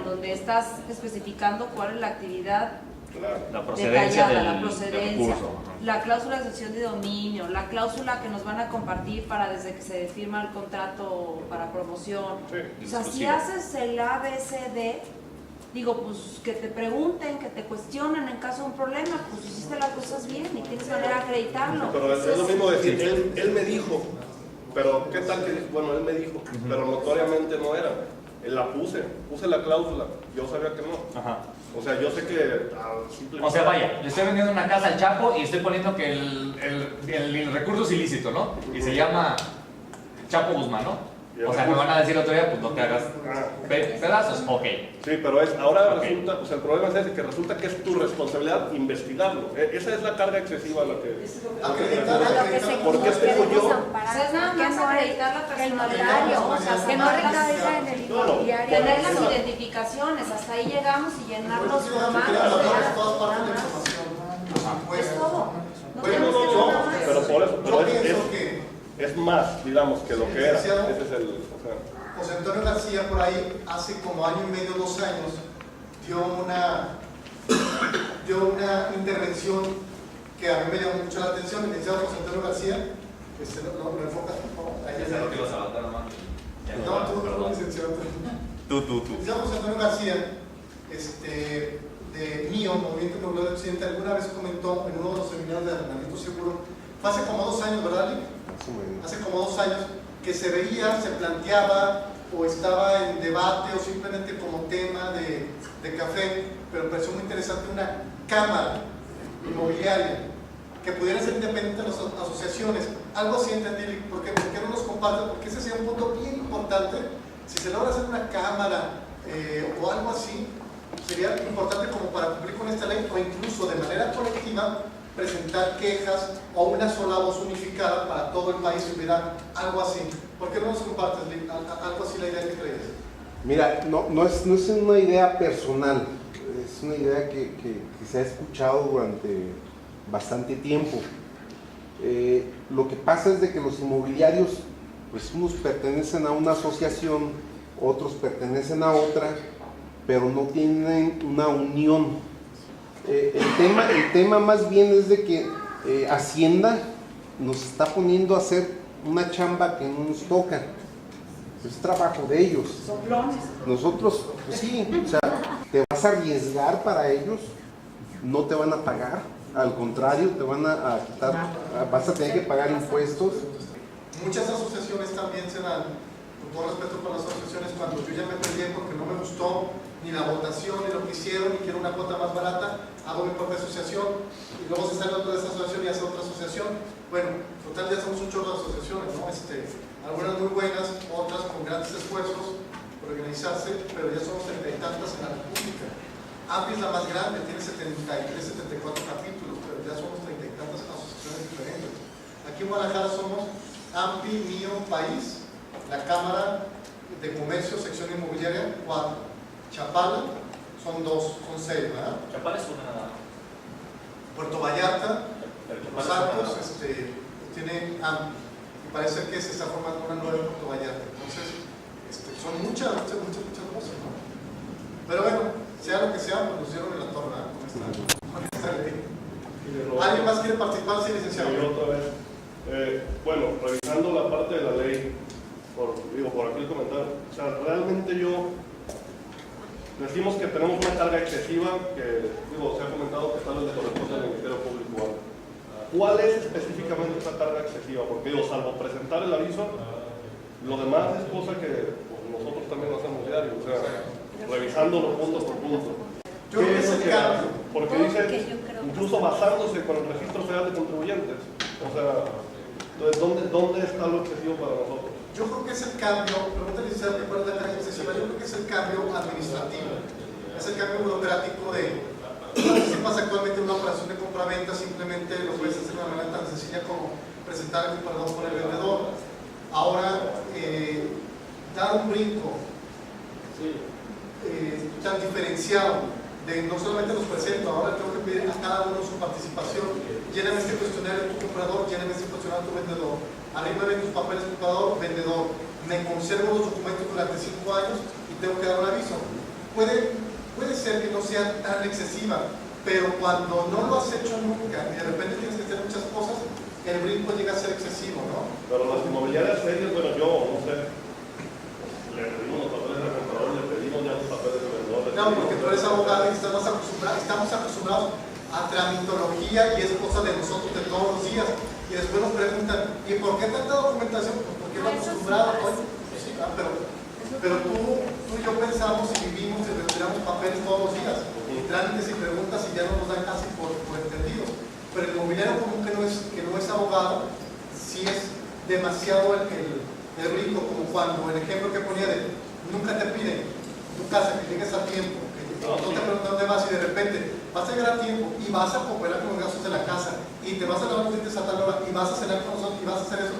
donde estás especificando cuál es la actividad la procedencia detallada, del, la procedencia, del recurso. la cláusula de cesión de dominio, la cláusula que nos van a compartir para desde que se firma el contrato para promoción. Sí, o sea, si haces el ABCD, digo, pues que te pregunten, que te cuestionen en caso de un problema, pues hiciste las cosas bien y tienes manera de acreditarlo. Pero es lo mismo decir, él me dijo, pero ¿qué tal que, bueno, él me dijo, pero notoriamente no era. Él la puse la cláusula, yo sabía que no. Ajá. O sea, yo sé que o sea, vaya, le estoy vendiendo una casa al Chapo y estoy poniendo que el recurso es ilícito, ¿no? Y se llama Chapo Guzmán, ¿no? O sea, me van a decir otro día, pues no te hagas pedazos, ok. Sí, pero ahora resulta, pues el problema es ese, que resulta que es tu responsabilidad investigarlo. Esa es la carga excesiva a la que... ¿Por qué tengo yo? Es nada más acreditar la personalidad, o sea, que no recaiga en el inmobiliario. tener las identificaciones, hasta ahí llegamos y llenar los formatos. Es todo. No tenemos que hacer nada más. Pero por eso, pero es más, digamos, que lo que era. Ese es el... José Antonio García por ahí, hace como año y medio, 2 años, dio una intervención que a mí me llamó mucho la atención. El licenciado José Antonio García, lo enfocas, por favor. Ahí está. No quiero saber la mano. No, tú, licenciado. Tú. El licenciado José Antonio García, de MIO, Movimiento Inmobiliario de Occidente, alguna vez comentó en uno de los seminarios de arrendamiento seguro, fue hace como 2 años, ¿verdad, Lick? Hace como 2 años, que se veía, se planteaba o estaba en debate o simplemente como tema de café, pero me pareció muy interesante una cámara inmobiliaria que pudiera ser independiente de las asociaciones. Algo así entendí, ¿por qué no nos comparten? Porque ese sería un punto bien importante. Si se logra hacer una cámara o algo así, sería importante como para cumplir con esta ley, o incluso de manera colectiva presentar quejas o una sola voz unificada para todo el país, si hubiera algo así. ¿Por qué no nos compartes algo así la idea que crees? Mira, no es una idea personal, es una idea que se ha escuchado durante bastante tiempo. Lo que pasa es de que los inmobiliarios, pues unos pertenecen a una asociación otros pertenecen a otra, pero no tienen una unión. El tema más bien es de que Hacienda nos está poniendo a hacer una chamba que no nos toca. Es trabajo de ellos. Soplones. Nosotros, pues sí, o sea, te vas a arriesgar para ellos, no te van a pagar, al contrario, te van a quitar, vas a tener que pagar impuestos. Muchas asociaciones también se dan, con todo respeto por las asociaciones, cuando yo ya me peleé porque no me gustó ni la votación ni lo que hicieron y quiero una cuota más barata, hago mi propia asociación y luego se sale otro de esa asociación y hace otra asociación. Bueno, total ya somos un chorro de asociaciones, ¿no? Algunas muy buenas, otras con grandes esfuerzos por organizarse, pero ya somos 30 y tantas en la República. AMPI es la más grande, tiene 73, 74 capítulos, pero ya somos 30 y tantas asociaciones diferentes. Aquí en Guadalajara somos AMPI, MIO, País, la Cámara de Comercio, sección inmobiliaria, 4. Chapala son 2, son 6, ¿verdad? Chapala es una nada. Puerto Vallarta, Los Altos, tiene AMPI. Y parece que se está formando una nueva en Puerto Vallarta. Entonces, son muchas cosas, ¿no? Pero bueno, sea lo que sea, pues nos dieron en la torre, ¿verdad? Con esta ley. ¿Alguien más quiere participar? Sí, licenciado. Sí, otra vez. Bueno, revisando la parte de la ley, por aquel comentario, o sea, realmente decimos que tenemos una carga excesiva, que se ha comentado que tal vez le corresponde al Ministerio Público. ¿Cuál es específicamente esa carga excesiva? Porque salvo presentar el aviso, lo demás es cosa que nosotros también lo hacemos diario, o sea, revisándolo punto por punto. Yo creo que es el cambio. Porque dice, incluso basándose con el Registro Federal de Contribuyentes, o sea, entonces, ¿dónde está lo excesivo para nosotros? Yo creo que es el cambio, pregúntale si sabe cuál es la carga excesiva, yo creo que es el cambio administrativo, es el cambio burocrático de, si pasa actualmente una operación de compra-venta, simplemente lo puedes hacer de una manera tan sencilla como presentar el comprador por el vendedor. Ahora, dar un brinco tan diferenciado, de no solamente los presento, ahora tengo que pedir a cada uno su participación. Lléname este cuestionario tu comprador, lléname este cuestionario tu vendedor, arrímame tus papeles comprador, vendedor, me conservo los documentos durante 5 años y tengo que dar un aviso. Puede ser que no sea tan excesiva, pero cuando no lo has hecho nunca y de repente tienes que hacer muchas cosas, el brinco llega a ser excesivo, ¿no? Pero las inmobiliarias serias, bueno, yo no sé, le pedimos los papeles de comprador, le pedimos ya los papeles de vendedor. No, porque tú eres abogado y estamos acostumbrados a tramitología y es cosa de nosotros de todos los días. Y después nos preguntan, ¿y por qué tanta documentación? Pues porque no acostumbrado. Pues sí, pero tú y yo pensamos y vivimos y retiramos papeles todos los días, y trámites y preguntas y ya no nos dan casi por entendidos. Pero el inmobiliario común que no es abogado, sí es demasiado el brinco, como cuando el ejemplo que ponía de nunca te piden tu casa que llegues a tiempo, que no te preguntan dónde vas y de repente vas a llegar a tiempo y vas a cooperar con los gastos de la casa y te vas a lavar los dientes a tal hora y vas a cenar con nosotros y vas a hacer eso.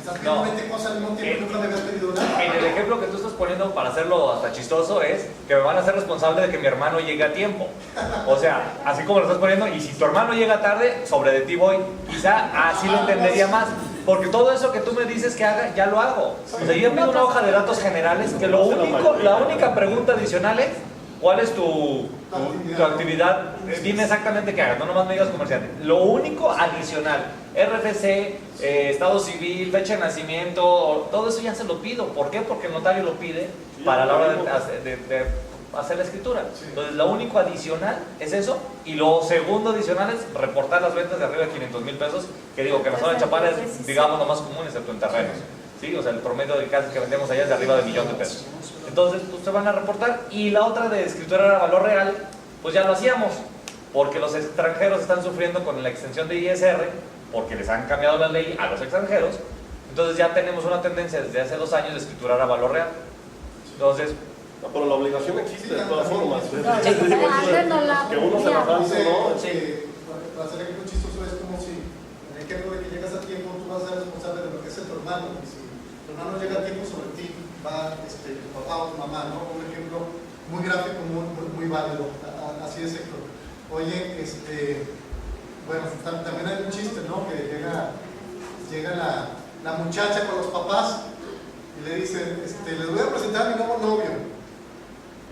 Estás pidiendo 20 cosas al mismo tiempo y nunca me habías pedido nada. En el ejemplo que tú estás poniendo, para hacerlo hasta chistoso, es que me van a hacer responsable de que mi hermano llegue a tiempo. O sea, así como lo estás poniendo, y si tu hermano llega tarde, sobre de ti voy. Quizá así lo entendería más. Porque todo eso que tú me dices que haga, ya lo hago. O sea, yo pido una hoja de datos generales que la única pregunta adicional es ¿cuál es tu actividad? Dime exactamente qué hagas, no nomás me digas comerciante. Lo único adicional, RFC, estado civil, fecha de nacimiento, todo eso ya se lo pido. ¿Por qué? Porque el notario lo pide para la hora de hacer la escritura. Entonces, lo único adicional es eso, y lo segundo adicional es reportar las ventas de arriba de 500,000 pesos, que digo que en la zona de Chapala es, digamos, lo más común, excepto en terrenos. ¿Sí? O sea, el promedio de casas que vendemos allá es de arriba de 1,000,000 de pesos. Entonces, pues se van a reportar. Y la otra de escritura a valor real, pues ya lo hacíamos, porque los extranjeros están sufriendo con la extensión de ISR, porque les han cambiado la ley a los extranjeros. Entonces ya tenemos una tendencia desde hace 2 años de escriturar a valor real. Entonces, pero la obligación existe de todas formas. Que uno se la pase, ¿no? Para hacer ejemplo chistoso es como si en el ejemplo de que llegas a tiempo tú vas a ser responsable de lo que es tu hermano, y si tu hermano llega a tiempo sobre ti va tu papá o tu mamá, ¿no? Un ejemplo muy gráfico, muy válido, así es Héctor. Oye, bueno, también hay un chiste, ¿no? Que llega la muchacha con los papás y y le dicen, les voy a presentar a mi nuevo novio.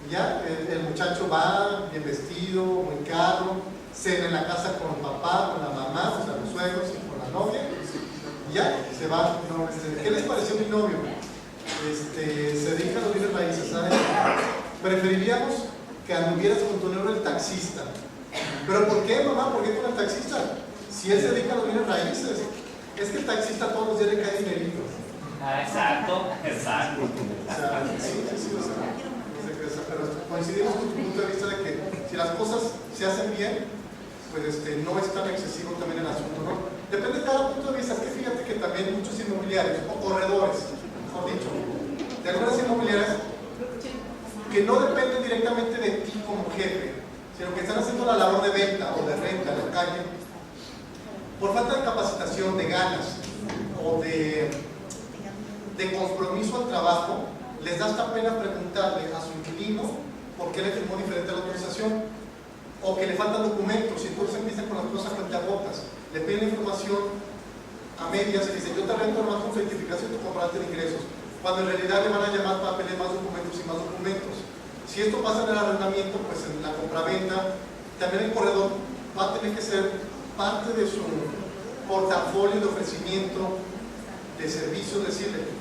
Y ya, el muchacho va bien vestido, muy caro, cena en la casa con el papá, con la mamá, o sea, los suegros y con la novia. Y ya, se va. No, ¿qué les pareció mi novio? Se dedica a los bienes raíces, ¿sabes? Preferiríamos que anduvieras con tu novio el taxista. ¿Pero por qué, mamá? ¿Por qué con el taxista? Si él se dedica a los bienes raíces, es que el taxista todos los días le cae dinerito. Exacto, exacto. O sea, sí, o sea, no sé qué es, pero coincidimos con tu punto de vista de que si las cosas se hacen bien, pues no es tan excesivo también el asunto, ¿no? Depende de cada punto de vista. Es que fíjate que también muchos inmobiliarios, o corredores, mejor dicho, de algunas inmobiliarias que no dependen directamente de ti como jefe, sino que están haciendo la labor de venta o de renta en la calle, por falta de capacitación, de ganas o de compromiso al trabajo, les da hasta pena preguntarle a su inquilino por qué le firmó diferente la autorización, o que le faltan documentos, y entonces empiezan con las cosas cuentagotas, le piden información a medias y dicen, yo te rento nomás con certificación de comprobante de ingresos, cuando en realidad le van a llamar para pedir más documentos y más documentos. Si esto pasa en el arrendamiento, pues en la compraventa, también el corredor va a tener que ser parte de su portafolio de ofrecimiento de servicios, decirle,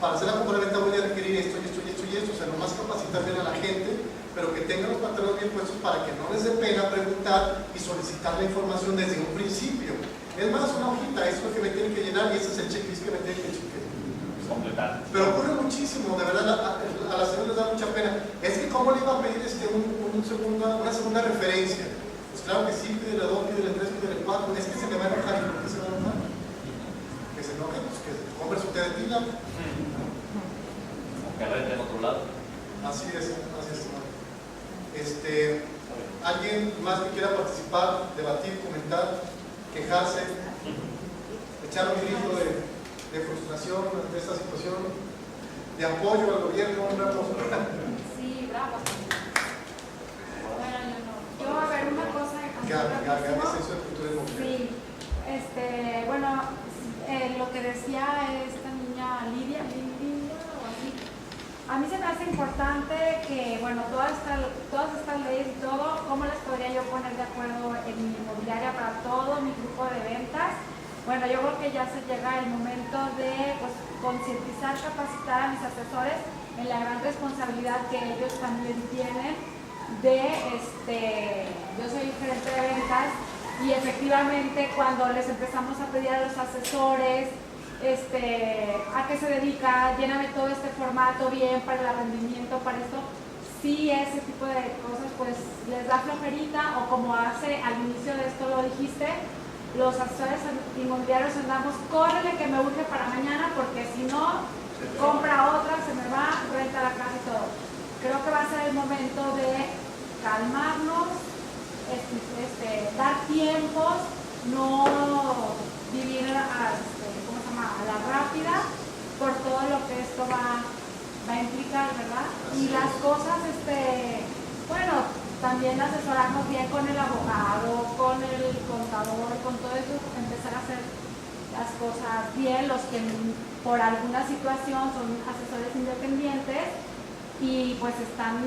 para hacer la compraventa voy a requerir esto y esto y esto y esto, o sea, nomás capacitar bien a la gente, pero que tengan los pantalones bien puestos para que no les dé pena preguntar y solicitar la información desde un principio. Es más, una hojita, eso es lo que me tienen que llenar y ese es el checklist que me tienen que completar. Pero ocurre muchísimo, de verdad, a las señoras les da mucha pena. Es que ¿cómo le iba a pedir una segunda referencia? Pues claro que sí, pídele 2, pídele 3, pídele 4, es que se le va a enojar. ¿Y por qué se va a enojar? Que se enoje, pues que compre su té de tila. Que rente en otro lado. Así es, ¿alguien más que quiera participar, debatir, comentar, quejarse, echar un grito de frustración ante esta situación, de apoyo al gobierno? Sí, bravo. Bueno, yo a ver una cosa. Sí, bueno, lo que decía esta niña Lidia o así. A mí se me hace importante que, bueno, todas estas leyes y todo, ¿cómo las podría yo poner de acuerdo en mi inmobiliaria para todo mi grupo de ventas? Bueno, yo creo que ya se llega el momento de concientizar, capacitar a mis asesores en la gran responsabilidad que ellos también tienen yo soy gerente de ventas y efectivamente cuando les empezamos a pedir a los asesores a qué se dedica, lléname todo este formato bien para el arrendamiento, para esto, sí, ese tipo de cosas pues les da flojerita, o como hace al inicio de esto lo dijiste, los asesores inmobiliarios andamos, córrele que me urge para mañana porque si no, compra otra, se me va, renta la casa y todo. Creo que va a ser el momento de calmarnos, dar tiempos, no vivir a la rápida por todo lo que esto va a implicar, ¿verdad? Y las cosas, bueno, también asesorarnos bien con el abogado, con el contador, con todo eso, empezar a hacer las cosas bien, los que por alguna situación son asesores independientes y pues están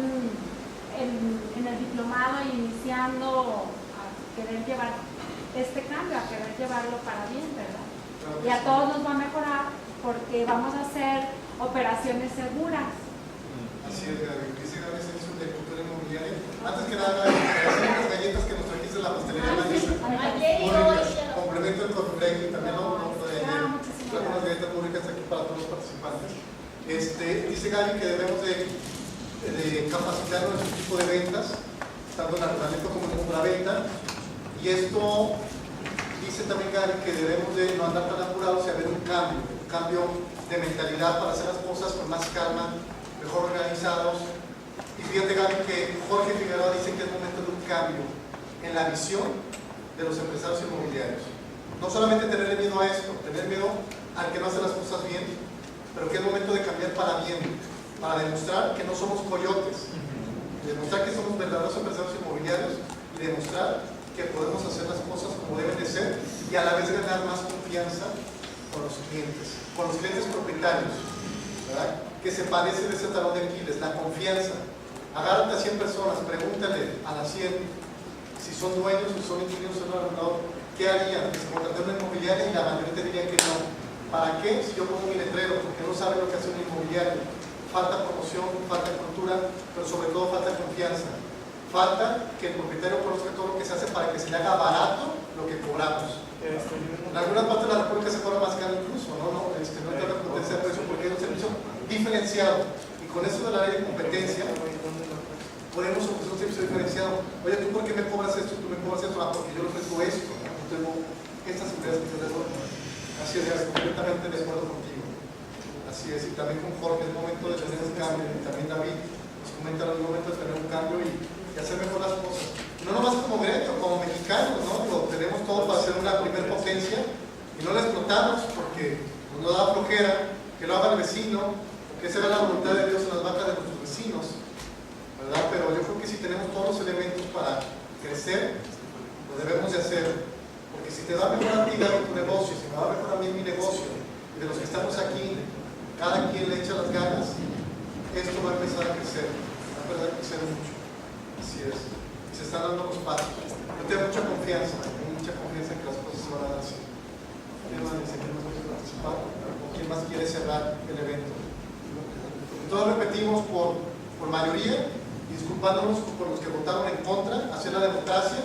en el diplomado iniciando a querer llevar este cambio, a querer llevarlo para bien, ¿verdad? Y a todos nos va a mejorar porque vamos a hacer operaciones seguras. Así es, Gaby. Dice Gaby Asensio de Cultura Inmobiliaria. Antes que nada, las galletas que nos trajiste de la pastelería de la mesa. Complemento el cornflake y también lo de ayer. Trajo unas galletas muy ricas aquí para todos los participantes. Dice Gaby que debemos de capacitar a nuestro equipo de ventas, tanto en arrendamiento como en compraventa. Y esto dice también Gaby que debemos de no andar tan apurados y haber un cambio de mentalidad para hacer las cosas con más calma, mejor organizados. Y fíjate Gaby que Jorge Figueroa dice que es momento de un cambio en la visión de los empresarios inmobiliarios. No solamente tenerle miedo a esto, tener miedo al que no hace las cosas bien, pero que es momento de cambiar para bien, para demostrar que no somos coyotes, demostrar que somos verdaderos empresarios inmobiliarios y demostrar que podemos hacer las cosas como deben de ser y a la vez ganar más confianza con los clientes propietarios. ¿verdad? Que se parece de ese talón de Aquiles, la confianza. Agárrate a 100 personas, pregúntale a las 100 si son dueños, si son inquilinos o no, ¿qué harían? Que se contraten una inmobiliaria y la mayoría te diría que no. ¿Para qué? Si yo pongo mi letrero, porque no saben lo que hace una inmobiliaria. Falta promoción, falta cultura, pero sobre todo falta confianza. Falta que el propietario conozca todo lo que se hace para que se le haga barato lo que cobramos. En algunas partes de la República se cobra más caro incluso, no hay tanta competencia de precio porque hay un servicio diferenciado. Y con eso de la ley de competencia, podemos ofrecer un servicio diferenciado. Oye, ¿tú por qué me cobras esto? ¿Tú me cobras esto? Ah, porque yo le ofrezco esto. No tengo estas empresas que te das. Así es, completamente de acuerdo contigo. Así es, y también con Jorge, es momento de tener un cambio. Y también David nos comenta en el momento de tener un cambio y hacer mejor las cosas. No nomás como gremio, como mexicanos, ¿no? Digo, tenemos todo para ser una primer potencia y no la explotamos porque nos da flojera que lo haga el vecino, que esa era la voluntad de Dios en las vacas de nuestros vecinos, ¿verdad? Pero yo creo que si tenemos todos los elementos para crecer, lo debemos de hacer, porque si te va mejor a ti tu negocio, si me va mejor a mí mi negocio, y de los que estamos aquí, cada quien le echa las ganas, esto va a empezar a crecer, va a empezar a crecer mucho. Así es, y se están dando los pasos. Yo tengo mucha confianza en que las cosas se van a dar así. ¿Quién más dice que no se puede participar? ¿O quién más quiere cerrar el evento? Entonces repetimos por mayoría, disculpándonos por los que votaron en contra, hacer la democracia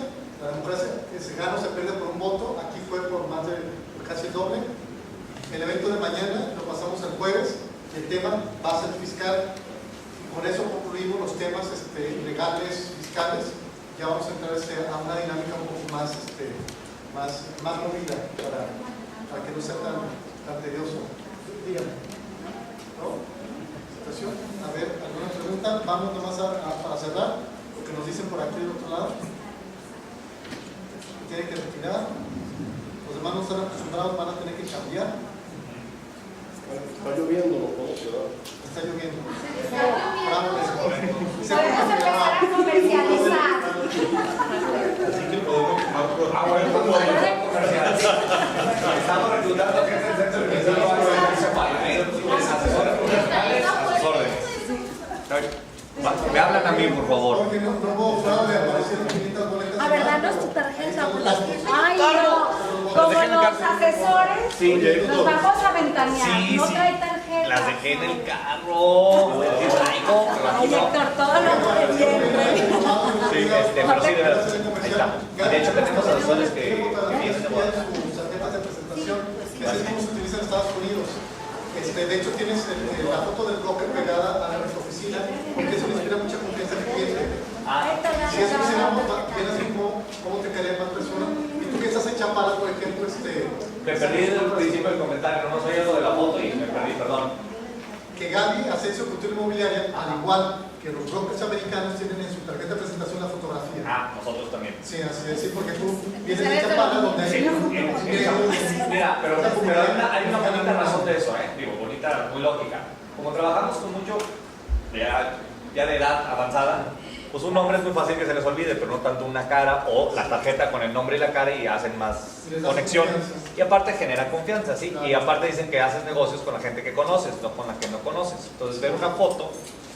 que se gana o se pierde por un voto, aquí fue por más de casi el doble. El evento de mañana lo pasamos el jueves, el tema va a ser fiscal, y con eso concluimos los temas legales, fiscales. Ya vamos a entrar a una dinámica un poco más movida para que no sea tan tedioso. Dígame. ¿No? ¿Situación? A ver, ¿alguna pregunta? Vamos nomás para cerrar lo que nos dicen por aquí del otro lado. Tienen que retirar. Los demás no están acostumbrados, van a tener que cambiar. Está lloviendo, no puedo cerrar. Está lloviendo. Podemos empezar a comercializar. Así que podemos tomar por Estamos reclutando gente del centro de asesores profesionales a sus órdenes. Me hablan a mí, por favor. A ver, danos tu tarjeta. Ay, no. Como los asesores, nos vamos a ventanear. No trae tarjeta. Las dejé en el carro. Ay, Héctor, todo lo que viene. Sí, pero sí, de verdad. Ahí estamos. De hecho, tenemos asesores que vienen de bodas. Tarjetas de presentación que es como se utiliza en Estados Unidos. De hecho, tienes la foto del broker pegada a nuestra oficina porque eso le inspira mucha confianza al cliente. Si eso hiciéramos, vienes así cómo te caerían más personas. Y tú que estás en Chapala, por ejemplo, Me perdí desde el principio del comentario, no soy lo de la foto y me perdí, perdón. Que Gaby, Ascenso Cultura Inmobiliaria, al igual que los brokers americanos, tienen en su tarjeta de presentación la fotografía. Nosotros también. Sí, así es, porque tú vienes de Chapala, donde hay... Mira, pero hay una bonita razón de eso, digo, bonita, muy lógica. Como trabajamos con mucho ya de edad avanzada, pues un nombre es muy fácil que se les olvide, pero no tanto una cara o la tarjeta con el nombre y la cara y hacen más conexión. Y aparte genera confianza, ¿sí? Y aparte dicen que haces negocios con la gente que conoces, no con la que no conoces. Entonces ver una foto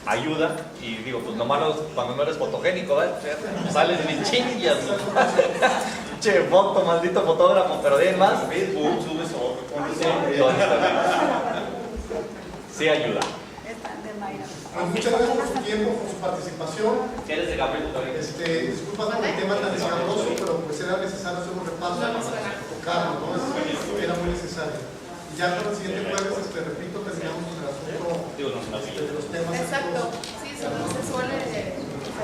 ayuda y digo, pues nomás cuando no eres fotogénico, sales bien chingas. Che, foto, maldito fotógrafo, pero de más. subes otro, pones sí ayuda. Muchas gracias por su tiempo, por su participación. ¿Quieres de Gabriel? Disculpas por el tema tan escabroso, pero pues era necesario hacer un repaso para tocarlo, ¿no? Era muy necesario. Y ya para el siguiente jueves, repito, terminamos el asunto de los temas. Exacto, sí, solo se suele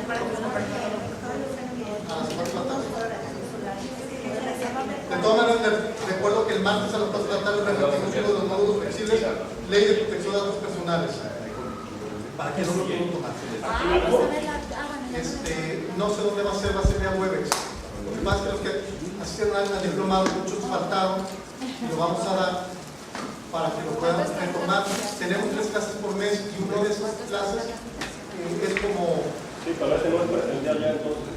para que una persona. De todas maneras, les recuerdo que el martes a las 4 de la tarde repetimos uno de los módulos flexibles, Ley de Protección de Datos Personales. Para que no lo puedan tomar. No sé dónde va a ser vía Webex. Lo que pasa es que los que asistieron al diplomado, muchos faltaron, y lo vamos a dar para que lo puedan retomar. Tenemos 3 clases por mes y una de esas clases es como... Sí, pero este no es presencial ya entonces.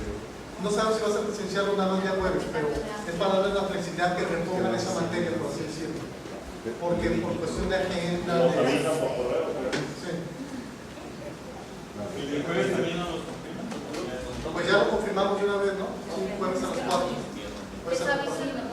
No sabemos si va a ser presencial o nada más vía Webex, pero es para darles la flexibilidad que repongan esa materia, por así decirlo. Porque por cuestión de agenda. Nos avisan por correo. Sí. ¿Y el jueves también nos los confirman? Pues ya lo confirmamos de una vez, ¿no? Sí, jueves a las 4. Está visible.